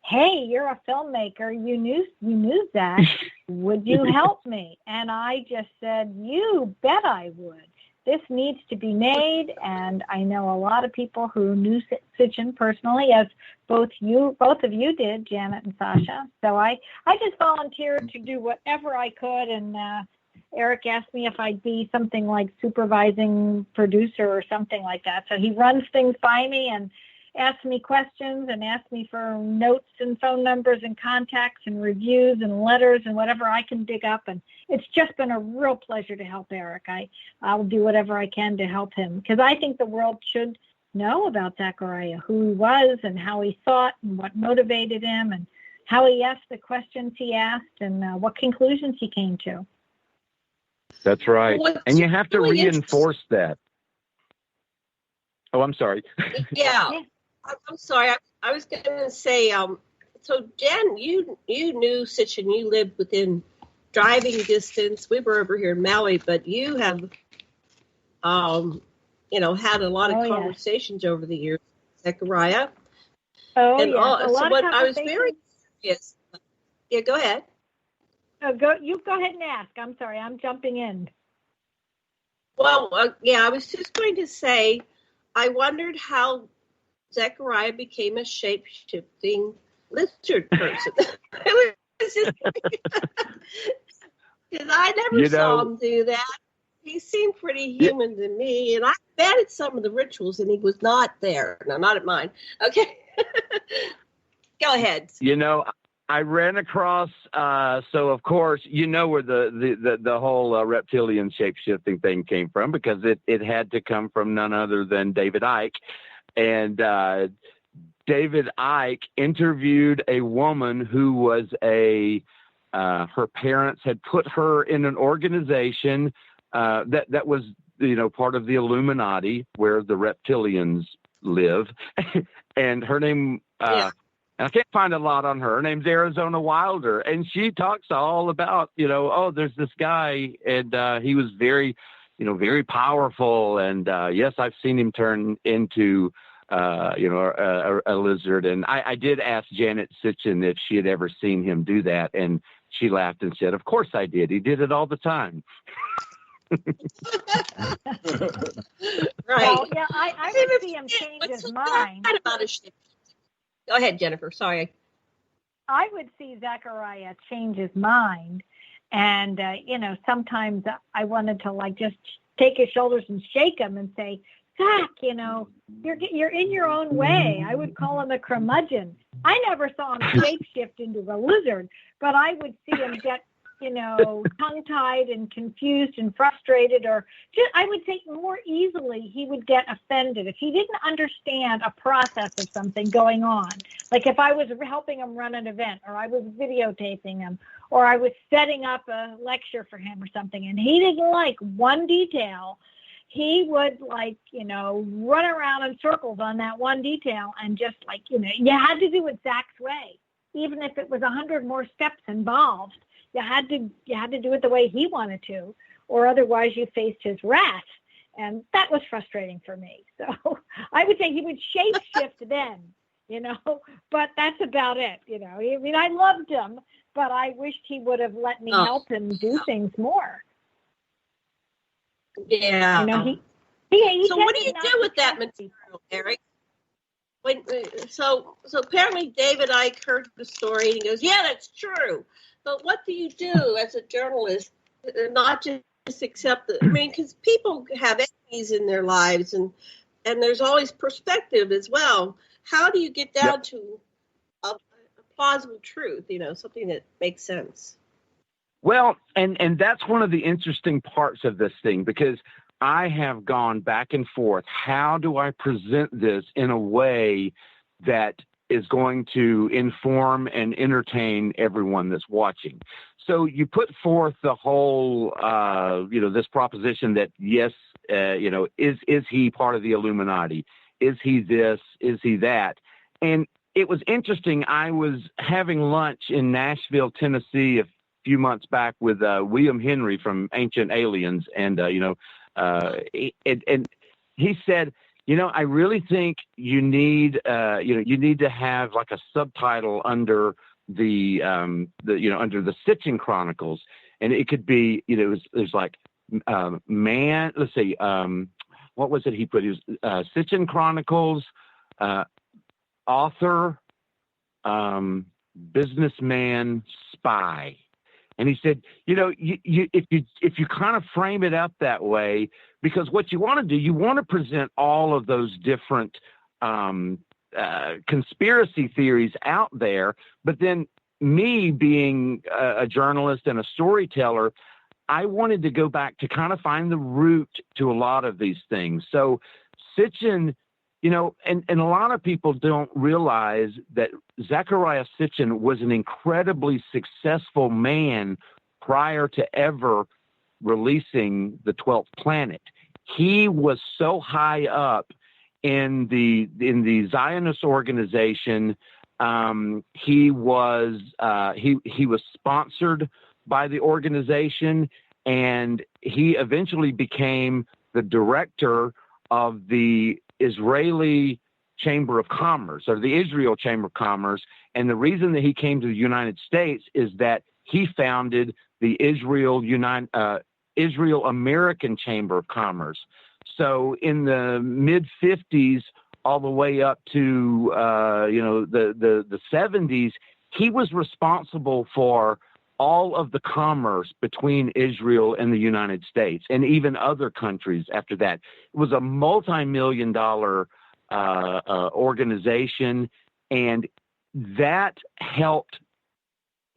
hey, you're a filmmaker. You knew that. Would you help me? And I just said, you bet I would. This needs to be made, and I know a lot of people who knew Sitchin personally, as both of you did, Janet and Sasha. So I just volunteered to do whatever I could, and Eric asked me if I'd be something like supervising producer or something like that. So he runs things by me and asks me questions and asks me for notes and phone numbers and contacts and reviews and letters and whatever I can dig up. And it's just been a real pleasure to help Eric. I'll do whatever I can to help him, because I think the world should know about Zecharia, who he was and how he thought and what motivated him and how he asked the questions he asked and what conclusions he came to. That's right. And you have to reinforce that. Oh, I'm sorry. Yeah. I'm sorry. I was going to say, so Jen, you knew Sitchin. You lived within driving distance. We were over here in Maui, but you have, had a lot of conversations over the years, Zecharia. Oh, and yeah. So what I was very curious. Yeah, go ahead. You go ahead and ask. I'm sorry. I'm jumping in. Well, I was just going to say, I wondered how Zecharia became a shape-shifting lizard person. It was just because I never saw him do that. He seemed pretty human to me, and I bet at some of the rituals, and he was not there. No, not at mine. Okay, go ahead. I ran across. So of course, where the whole reptilian shape-shifting thing came from, because it had to come from none other than David Icke. And David Icke interviewed a woman who was her parents had put her in an organization that was, part of the Illuminati, where the reptilians live. And her name, and I can't find a lot on her. Her name's Arizona Wilder. And she talks all about, there's this guy, and he was very, very powerful. And yes, I've seen him turn into, a lizard. And I did ask Janet Sitchin if she had ever seen him do that. And she laughed and said, of course I did. He did it all the time. Right. Well, yeah, I would see him change his mind. Go ahead, Jennifer. Sorry. I would see Zecharia change his mind. And, sometimes I wanted to just take his shoulders and shake him and say, Zach, you're in your own way. I would call him a curmudgeon. I never saw him shapeshift into a lizard, but I would see him get, tongue-tied and confused and frustrated, or just, I would say more easily he would get offended if he didn't understand a process of something going on. Like if I was helping him run an event, or I was videotaping him, or I was setting up a lecture for him or something, and he didn't like one detail, he would run around in circles on that one detail, and just you had to do it Zach's way, even if it was 100 more steps involved. You had to do it the way he wanted to, or otherwise you faced his wrath, and that was frustrating for me. So I would say he would shape shift then, but that's about it. I mean, I loved him, but I wished he would have let me help him do things more. Yeah. He so what do you do with that material, Eric? So apparently David Icke heard the story and he goes, yeah, that's true. But what do you do as a journalist? Not just accept it. I mean, because people have enemies in their lives, and there's always perspective as well. How do you get down to a plausible truth? Something that makes sense. Well, and that's one of the interesting parts of this thing, because I have gone back and forth. How do I present this in a way that is going to inform and entertain everyone that's watching? So you put forth the whole, this proposition that, yes, is he part of the Illuminati? Is he this? Is he that? And it was interesting. I was having lunch in Nashville, Tennessee, a few months back with William Henry from Ancient Aliens. And, and he said, I really think you need to have like a subtitle under the under the Sitchin Chronicles, and it could be, there's like man. Let's see, what was it he put? He was Sitchin Chronicles, author, businessman, spy. And he said, if you kind of frame it up that way, because what you want to do, you want to present all of those different conspiracy theories out there. But then me being a journalist and a storyteller, I wanted to go back to kind of find the root to a lot of these things. So Sitchin, and a lot of people don't realize that Zecharia Sitchin was an incredibly successful man prior to ever releasing The 12th Planet. He was so high up in the Zionist organization. He was sponsored by the organization, and he eventually became the director of the Israeli Chamber of Commerce, or the Israel Chamber of Commerce. And the reason that he came to the United States is that he founded the Israel American Chamber of Commerce. So in the mid 50s, all the way up to the 70s, he was responsible for all of the commerce between Israel and the United States, and even other countries after that. It was a multi-million-dollar organization, and that helped,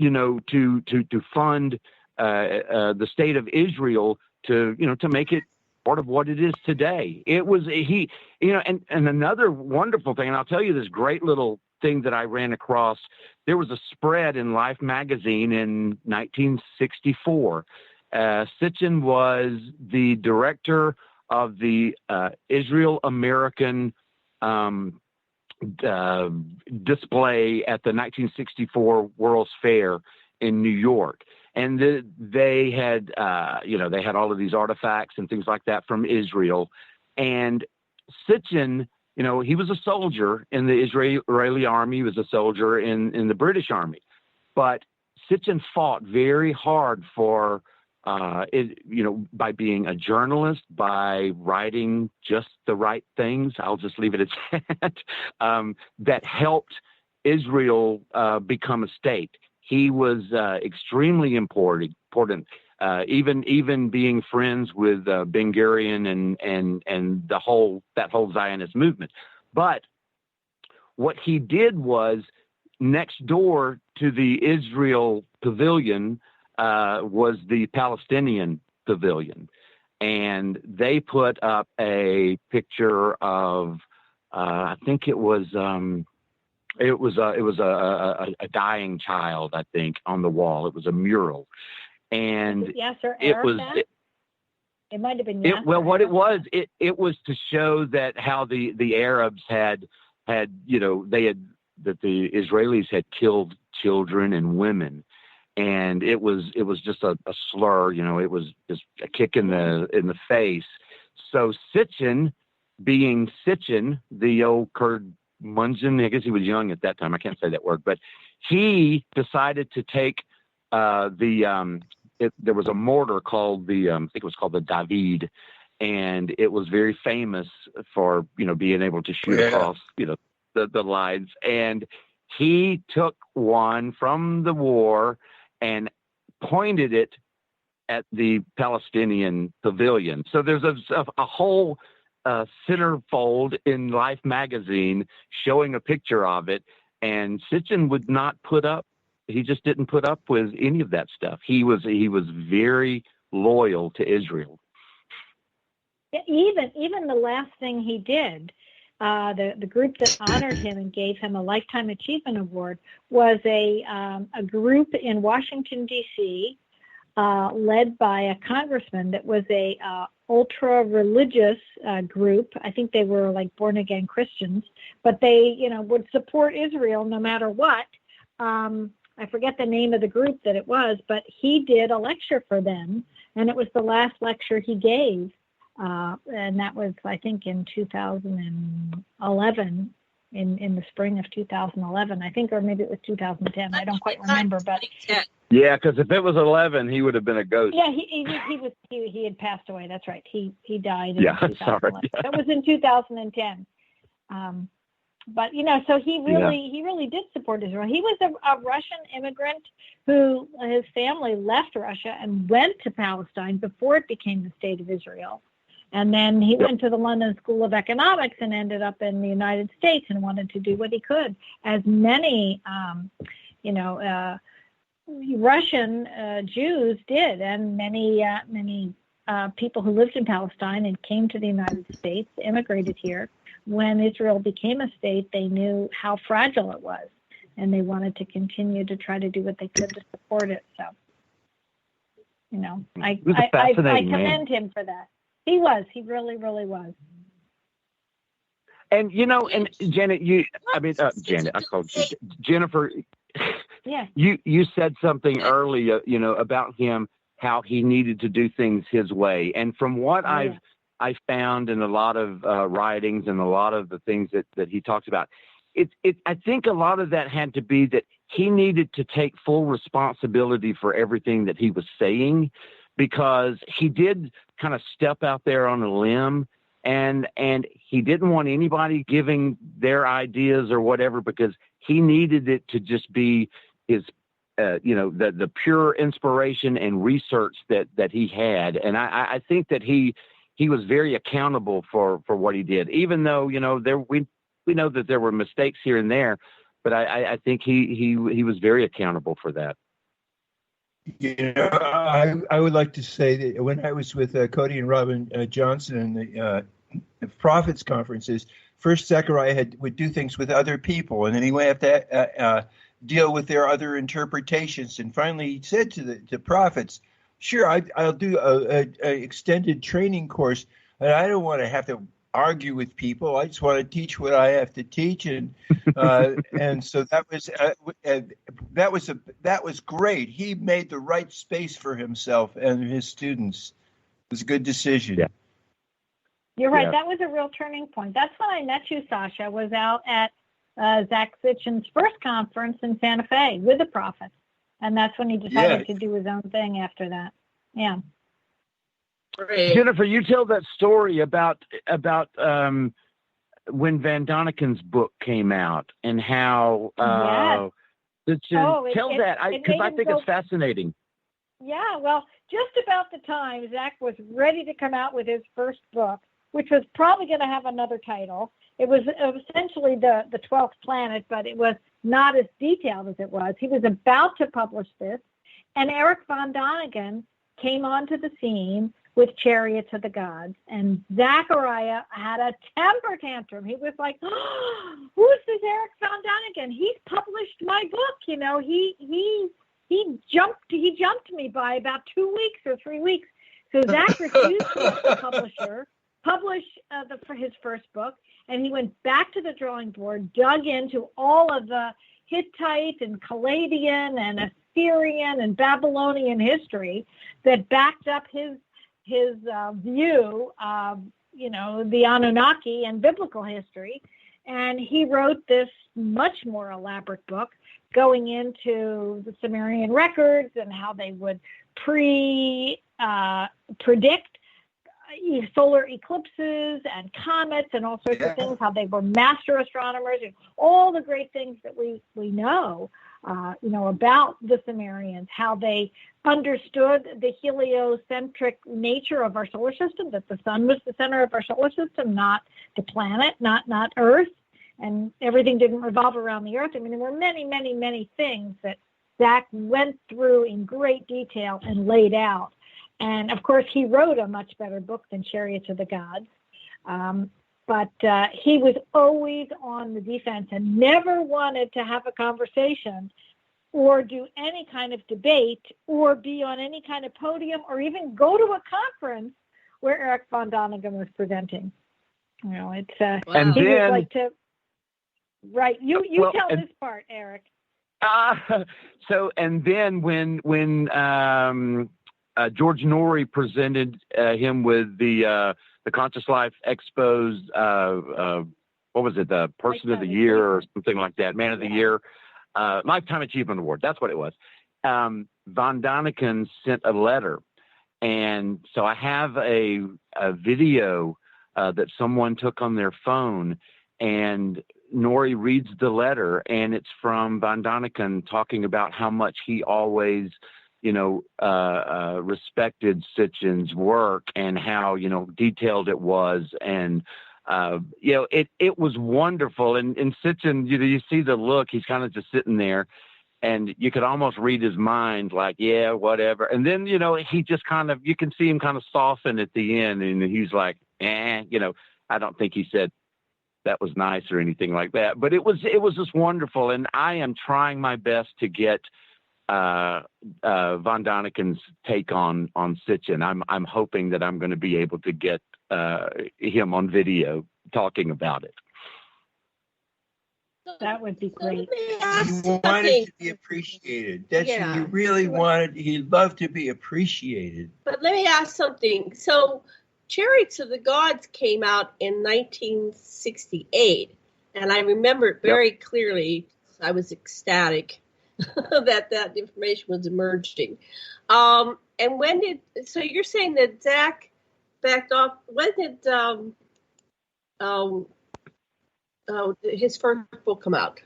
to fund the state of Israel to make it part of what it is today. It was and another wonderful thing, and I'll tell you this great little thing that I ran across. There was a spread in Life magazine in 1964. Sitchin was the director of the Israel American display at the 1964 World's Fair in New York. And they had all of these artifacts and things like that from Israel. And Sitchin, he was a soldier in the Israeli army. He was a soldier in the British army. But Sitchin fought very hard for, by being a journalist, by writing just the right things. I'll just leave it at that. That helped Israel become a state. He was extremely important. Even being friends with Ben Gurion and that whole Zionist movement. But what he did was, next door to the Israel pavilion was the Palestinian pavilion, and they put up a picture of I think it was a dying child, I think, on the wall. It was a mural. And it might have been Yasser. What it was to show that how the Arabs had that the Israelis had killed children and women, and it was just a slur. It was just a kick in the face. So Sitchin, being Sitchin, the old Kurd Munjin, I guess he was young at that time. I can't say that word, but he decided to take there was a mortar called I think it was called the David, and it was very famous for being able to shoot across the lines. And he took one from the war and pointed it at the Palestinian pavilion. So there's a whole centerfold in Life magazine showing a picture of it, and Sitchin would not put up. He just didn't put up with any of that stuff. He was very loyal to Israel. Even the last thing he did, the group that honored him and gave him a Lifetime Achievement Award was a group in Washington, D.C., led by a congressman that was a ultra-religious group. I think they were like born-again Christians, but they, would support Israel no matter what. I forget the name of the group that it was, but he did a lecture for them, and it was the last lecture he gave and that was, I think, in 2011, in the spring of 2011, I think, or maybe it was 2010. I don't quite remember, but Yeah, because if it was 11, he would have been a ghost. yeah, he had passed away. That's right. He died in Yeah, 2011. sorry. That was in 2010. But so he really did support Israel. He was a Russian immigrant who his family left Russia and went to Palestine before it became the state of Israel. And then he went to the London School of Economics and ended up in the United States and wanted to do what he could, as many, Russian Jews did, and many people who lived in Palestine and came to the United States, immigrated here. When Israel became a state, they knew how fragile it was, and they wanted to continue to try to do what they could to support it. So, I commend him for that. He really, really was. And and Janet, Janet, I called you Jennifer. Yeah. You said something earlier, about him, how he needed to do things his way. And from what I found in a lot of writings and a lot of the things that he talks about, I think a lot of that had to be that he needed to take full responsibility for everything that he was saying, because he did kind of step out there on a limb, and he didn't want anybody giving their ideas or whatever, because he needed it to just be his, the pure inspiration and research that he had. And I think that he was very accountable for what he did, even though, we know that there were mistakes here and there, but I think he was very accountable for that. I would like to say that when I was with Cody and Robin Johnson in the Prophets conferences, first Zecharia would do things with other people, and then he would have to deal with their other interpretations. And finally, he said to the prophets, "Sure, I'll do a extended training course, and I don't want to have to argue with people. I just want to teach what I have to teach." And and so that was great. He made the right space for himself and his students. It was a good decision. Yeah. You're right. Yeah. That was a real turning point. That's when I met you, Sasha. I was out at Zach Sitchin's first conference in Santa Fe with the Prophets, and that's when he decided to do his own thing after that. Yeah. Jennifer, you tell that story about when Van Doniken's book came out and how tell that, because I think it's fascinating. Yeah, well, just about the time Zach was ready to come out with his first book, which was probably going to have another title. It was essentially the 12th Planet, but it was not as detailed as it was. He was about to publish this, and Eric Von Daniken came onto the scene with Chariots of the Gods, and Zecharia had a temper tantrum. He was like, "Oh, who's this Eric Von Daniken? He's published my book. He jumped me by about 2 weeks or 3 weeks." So Zach refused to let the publisher publish for his first book, and he went back to the drawing board, dug into all of the Hittite and Chaldean and Assyrian and Babylonian history that backed up his view of, the Anunnaki and biblical history. And he wrote this much more elaborate book going into the Sumerian records and how they would predict solar eclipses and comets and all sorts of things, how they were master astronomers, and all the great things that we know, about the Sumerians, how they understood the heliocentric nature of our solar system, that the sun was the center of our solar system, not the planet, not Earth, and everything didn't revolve around the Earth. I mean, there were many, many, many things that Zach went through in great detail and laid out. And, of course, he wrote a much better book than Chariots of the Gods. But he was always on the defense and never wanted to have a conversation or do any kind of debate or be on any kind of podium or even go to a conference where Eric Von Daniken was presenting. It's and he then, would like to. Right, you tell this part, Eric. So and then when George Norrie presented him with the Conscious Life Expo's, what was it, the Person of the Year or something like that, Man of the Year, Lifetime Achievement Award. That's what it was. Von Daniken sent a letter. And so I have a video that someone took on their phone, and Norrie reads the letter, and it's from Von Daniken talking about how much he always, respected Sitchin's work and how, detailed it was. And, it was wonderful. And Sitchin, you see the look, he's kind of just sitting there, and you could almost read his mind, like, yeah, whatever. And then, he just kind of, you can see him kind of soften at the end, and he's like, I don't think he said that was nice or anything like that. But it was just wonderful. And I am trying my best to get Von Daniken's take on Sitchin. I'm hoping that I'm going to be able to get him on video talking about it. That would be great. You wanted to be appreciated. You really wanted, he'd love to be appreciated. But let me ask something. So Chariots of the Gods came out in 1968, and I remember it very clearly. I was ecstatic that information was emerging. And so you're saying that Zach backed off, when did his first book come out?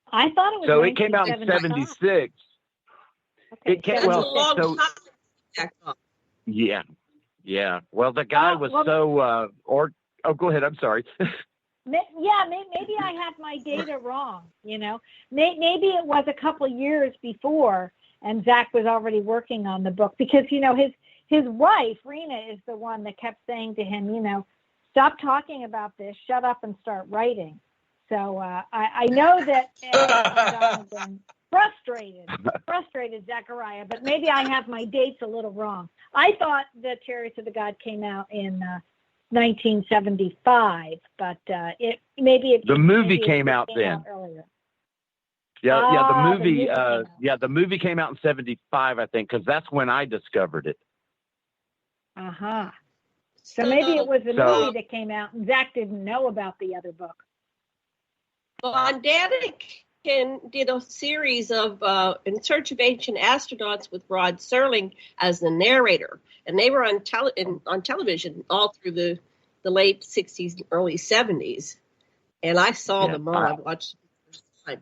I thought it was. So it came out in 76. Okay. It came, That's a long time. Yeah. Well, the guy was so. Go ahead. I'm sorry. Yeah, maybe I had my data wrong. Maybe it was a couple years before, and Zach was already working on the book, because his wife Rena is the one that kept saying to him, stop talking about this, shut up and start writing. So I know that I've been frustrated Zecharia, but maybe I have my dates a little wrong. I thought that Chariots of the God came out in 1975, but the movie came out then. Earlier. The movie came out in 75, I think, because that's when I discovered it. Uh-huh. So maybe it was the movie that came out, and Zach didn't know about the other book. Von Daniken did a series of In Search of Ancient Astronauts with Rod Serling as the narrator, and they were on television all through the late 60s and early 70s. And I saw them all. I watched them the first time.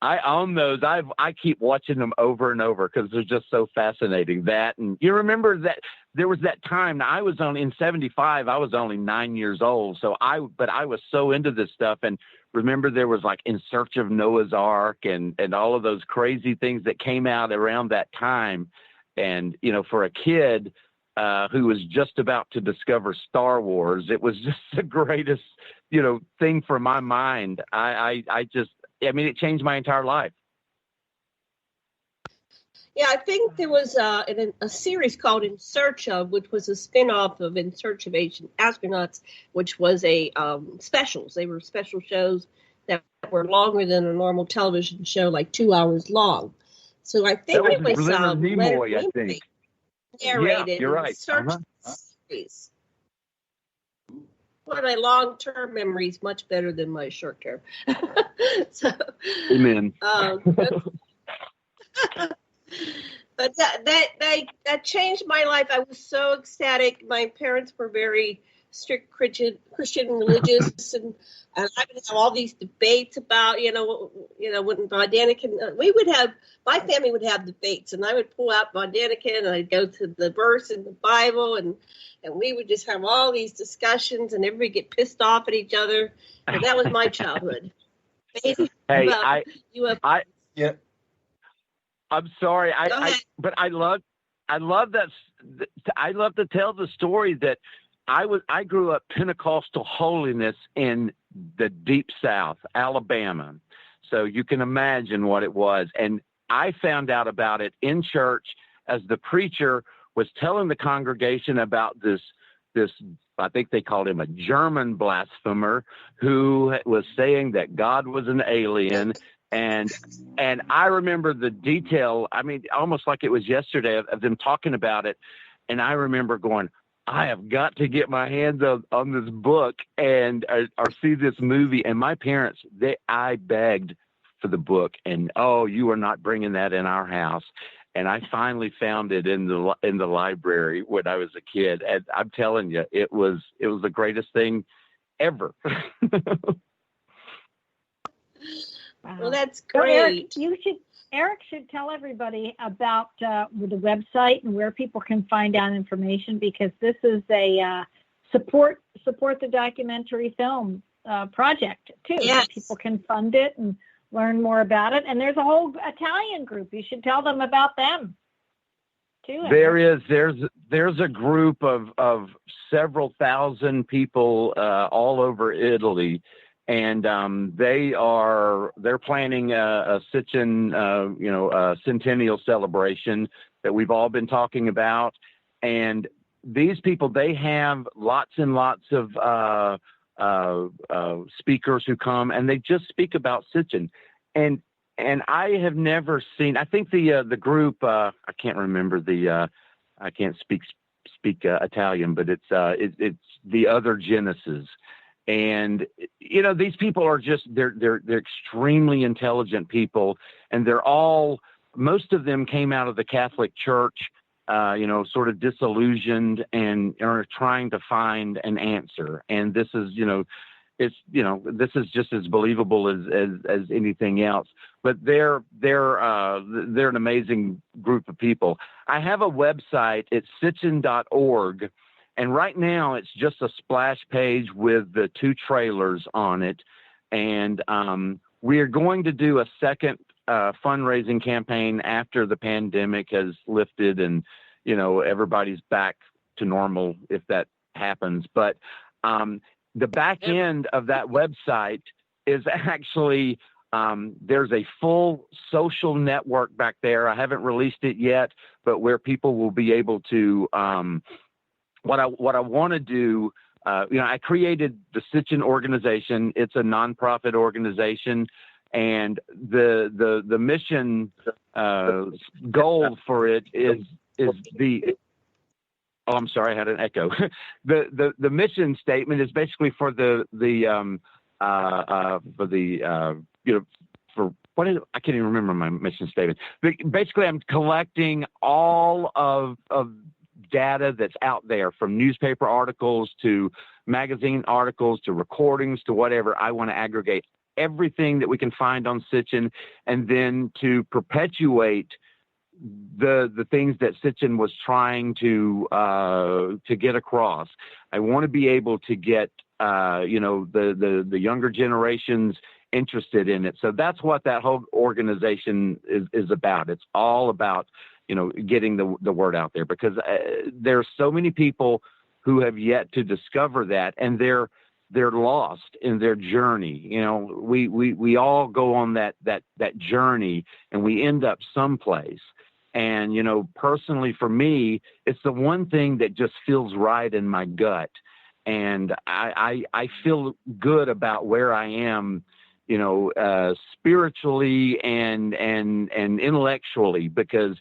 I own those. I keep watching them over and over because they're just so fascinating. That, and you remember that there was that time. Now, I was in 75. I was only 9 years old. But I was so into this stuff. And remember, there was like In Search of Noah's Ark and all of those crazy things that came out around that time. And for a kid who was just about to discover Star Wars, it was just the greatest thing for my mind. It changed my entire life. Yeah, I think there was a series called In Search of, which was a spin-off of In Search of Ancient Astronauts, which was a specials. They were special shows that were longer than a normal television show, like 2 hours long. So I think it was Leonard Nimoy, I think. Narrated. Yeah, you're right. In Search series. One of my long-term memories, much better than my short-term. Amen. But that changed my life. I was so ecstatic. My parents were very strict Christian religious, and I would have all these debates about, when Von Daniken, my family would have debates, and I would pull out Von Daniken, and I'd go to the verse in the Bible, and we would just have all these discussions, and everybody get pissed off at each other. And that was my childhood. I'm sorry. But I love that. I love to tell the story that I grew up Pentecostal holiness in the deep South, Alabama. So you can imagine what it was. And I found out about it in church as the preacher was telling the congregation about this, I think they called him a German blasphemer who was saying that God was an alien And I remember the detail, I mean, almost like it was yesterday of them talking about it. And I remember going, I have got to get my hands on this book and or see this movie. And my parents, I begged for the book, and you are not bringing that in our house. And I finally found it in the library when I was a kid. And I'm telling you, it was the greatest thing ever. Well, that's great. So Eric should tell everybody about the website and where people can find out information, because this is a support the documentary film project too. Yes. People can fund it and learn more about it. And there's a whole Italian group. You should tell them about them too. There's a group of several thousand people all over Italy. And they're planning a Sitchin, centennial celebration that we've all been talking about. And these people, they have lots and lots of speakers who come, and they just speak about Sitchin. And I have never seen. I think the group. I can't remember I can't speak Italian, but it's the Other Genesis. And, these people are they're extremely intelligent people, and most of them came out of the Catholic Church, sort of disillusioned and are trying to find an answer. And this is, this is just as believable as anything else, but they're an amazing group of people. I have a website. It's sitchin.org. And right now it's just a splash page with the 2 trailers on it. And we're going to do a second fundraising campaign after the pandemic has lifted and, everybody's back to normal, if that happens. But the back end of that website is actually, there's a full social network back there. I haven't released it yet, but where people will be able to, what I want to do, I created the Sitchin organization. It's a nonprofit organization, and the mission goal for it is the. Oh, I'm sorry, I had an echo. The mission statement is basically for for what is it? I can't even remember my mission statement. But basically, I'm collecting all of data that's out there, from newspaper articles to magazine articles to recordings to whatever. I want to aggregate everything that we can find on Sitchin, and then to perpetuate the things that Sitchin was trying to get across. I want to be able to get the younger generations interested in it. So that's what that whole organization is about. It's all about getting the word out there, because there's so many people who have yet to discover that, and they're lost in their journey. We all go on that journey, and we end up someplace. And, personally for me, it's the one thing that just feels right in my gut. And I feel good about where I am, spiritually and intellectually, because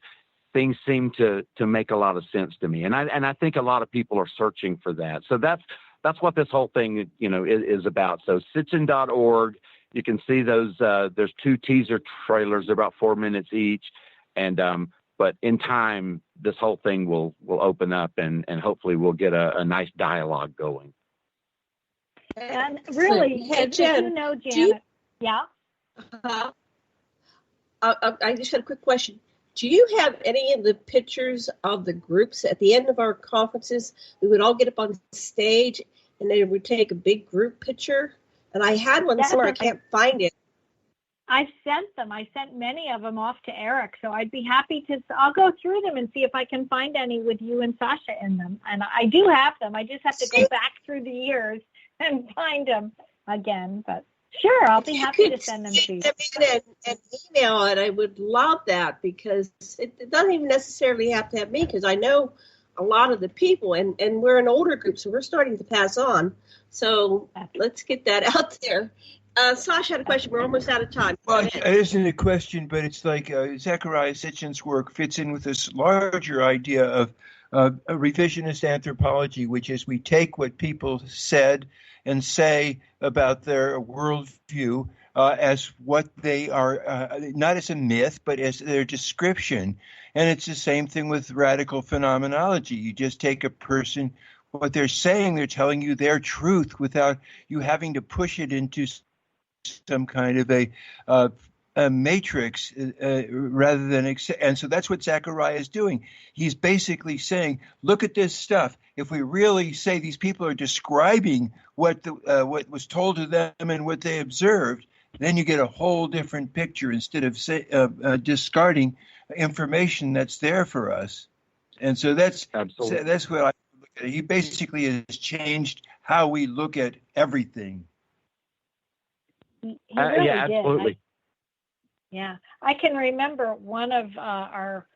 things seem to make a lot of sense to me. And I think a lot of people are searching for that. So that's what this whole thing, is about. So Sitchin.org, you can see those, there's 2 teaser trailers, they're about 4 minutes each. And, but in time, this whole thing will open up, and hopefully we'll get a nice dialogue going. And really, hey, Jen, Janet. Yeah? I just had a quick question. Do you have any of the pictures of the groups at the end of our conferences? We would all get up on stage, and they would take a big group picture. And I had one somewhere. I can't find it. I sent them. I sent many of them off to Eric. So I'd be happy to. I'll go through them and see if I can find any with you and Sasha in them. And I do have them. I just have to go back through the years and find them again. But sure, I'll be happy to send them to you. And email it. I would love that, because it doesn't even necessarily have to have me, because I know a lot of the people, and we're an older group, so we're starting to pass on. So let's get that out there. Sasha had a question. We're almost out of time. Well, it isn't a question, but it's like Zecharia Sitchin's work fits in with this larger idea of a revisionist anthropology, which is we take what people said and say about their worldview as what they are, not as a myth, but as their description. And it's the same thing with radical phenomenology. You just take a person, what they're saying, they're telling you their truth without you having to push it into some kind of a matrix rather than and so that's what Zecharia is doing. He's basically saying, look at this stuff. If we really say these people are describing what was told to them and what they observed, then you get a whole different picture instead of discarding information that's there for us. And so that's what I look at. He basically has changed how we look at everything. He really yeah, did. absolutely. I can remember one of our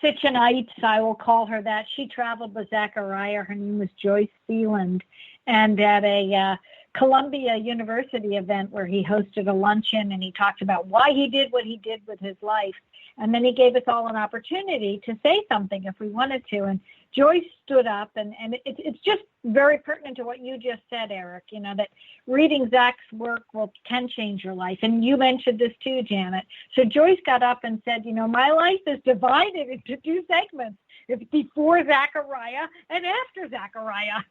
Sitchinites, I will call her that. She traveled with Zecharia. Her name was Joyce Sealand. And at a Columbia University event where he hosted a luncheon and he talked about why he did what he did with his life. And then he gave us all an opportunity to say something if we wanted to. And Joyce stood up, and it's just very pertinent to what you just said, Eric, that reading Zach's work can change your life. And you mentioned this too, Janet. So Joyce got up and said, my life is divided into two segments. It's before Zecharia and after Zecharia,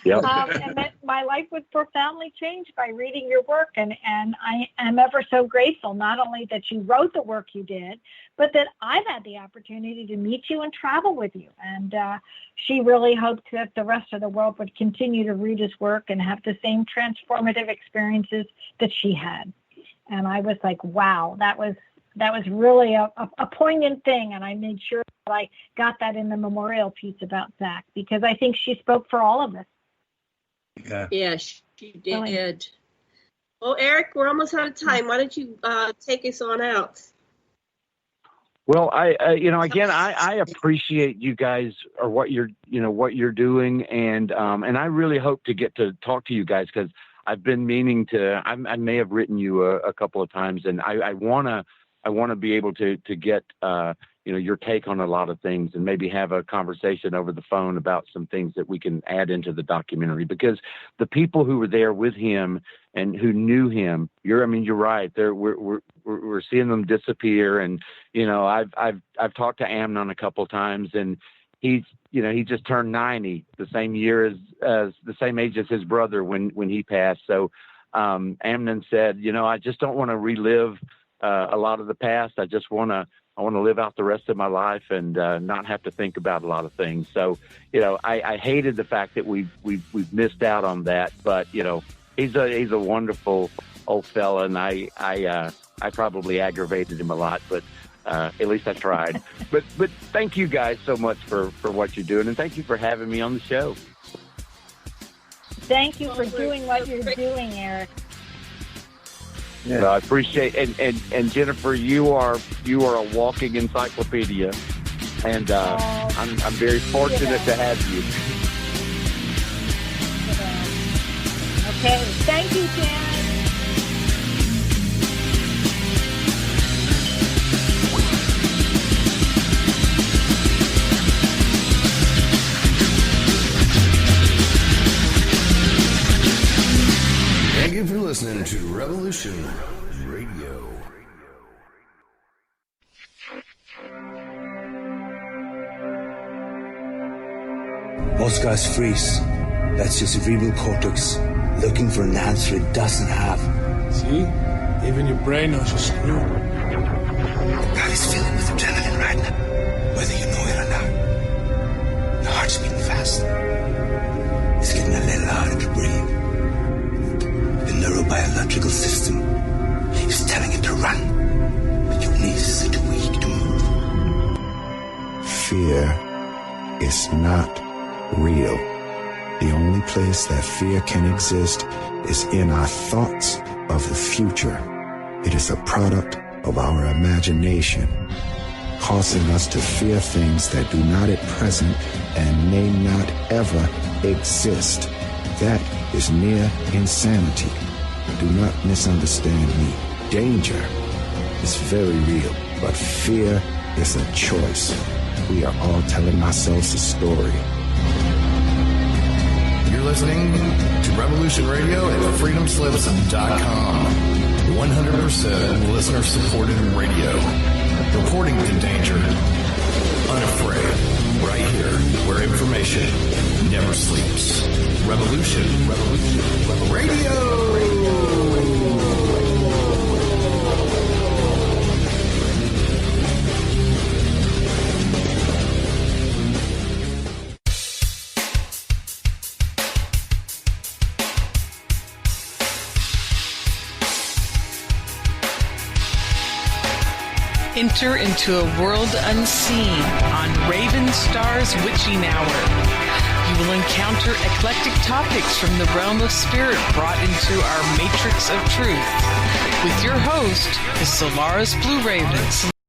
Yep. And that my life was profoundly changed by reading your work. And I am ever so grateful, not only that you wrote the work you did, but that I've had the opportunity to meet you and travel with you. And she really hoped that the rest of the world would continue to read his work and have the same transformative experiences that she had. And I was like, wow, that was really a poignant thing. And I made sure that I got that in the memorial piece about Zach, because I think she spoke for all of us. Yeah, she did. Well, Eric, we're almost out of time. Why don't you take us on out? Well, I appreciate you guys or what you're doing, and I really hope to get to talk to you guys, because I've been meaning to. I may have written you a couple of times, and I want to be able to get your take on a lot of things, and maybe have a conversation over the phone about some things that we can add into the documentary, because the people who were there with him and who knew him, you're right. We're seeing them disappear, and I've talked to Amnon a couple of times, and he just turned 90, the same year as the same age as his brother when he passed. So Amnon said, I just don't want to relive a lot of the past. I want to live out the rest of my life and not have to think about a lot of things. So, I hated the fact that we've missed out on that, but he's a wonderful old fella, and I probably aggravated him a lot, but at least I tried. but thank you guys so much for what you're doing, and thank you for having me on the show. Thank you for doing what you're doing, Eric. Yeah. I appreciate and Jennifer, you are a walking encyclopedia, and I'm very fortunate to have you. Okay, thank you, Janet. Thank you for listening to Revolution Radio. Most guys freeze. That's your cerebral cortex looking for an answer it doesn't have. See? Even your brain knows you're screwed. The body's filling with adrenaline right now, whether you know it or not. Your heart's beating fast. It's getting a little harder to breathe. The neurobiological system is telling it to run, but your knees are too weak to move. Fear is not real. The only place that fear can exist is in our thoughts of the future. It is a product of our imagination, causing us to fear things that do not at present and may not ever exist. That is near insanity. Do not misunderstand me. Danger is very real, but fear is a choice. We are all telling ourselves a story. You're listening to Revolution Radio at freedomslips.com. 100% listener-supported radio. Reporting to danger. Unafraid. Right here, where information never sleeps. Revolution Radio! Enter into a world unseen on Raven Star's Witching Hour. You will encounter eclectic topics from the realm of spirit brought into our matrix of truth. With your host, the Solaris Blue Ravens.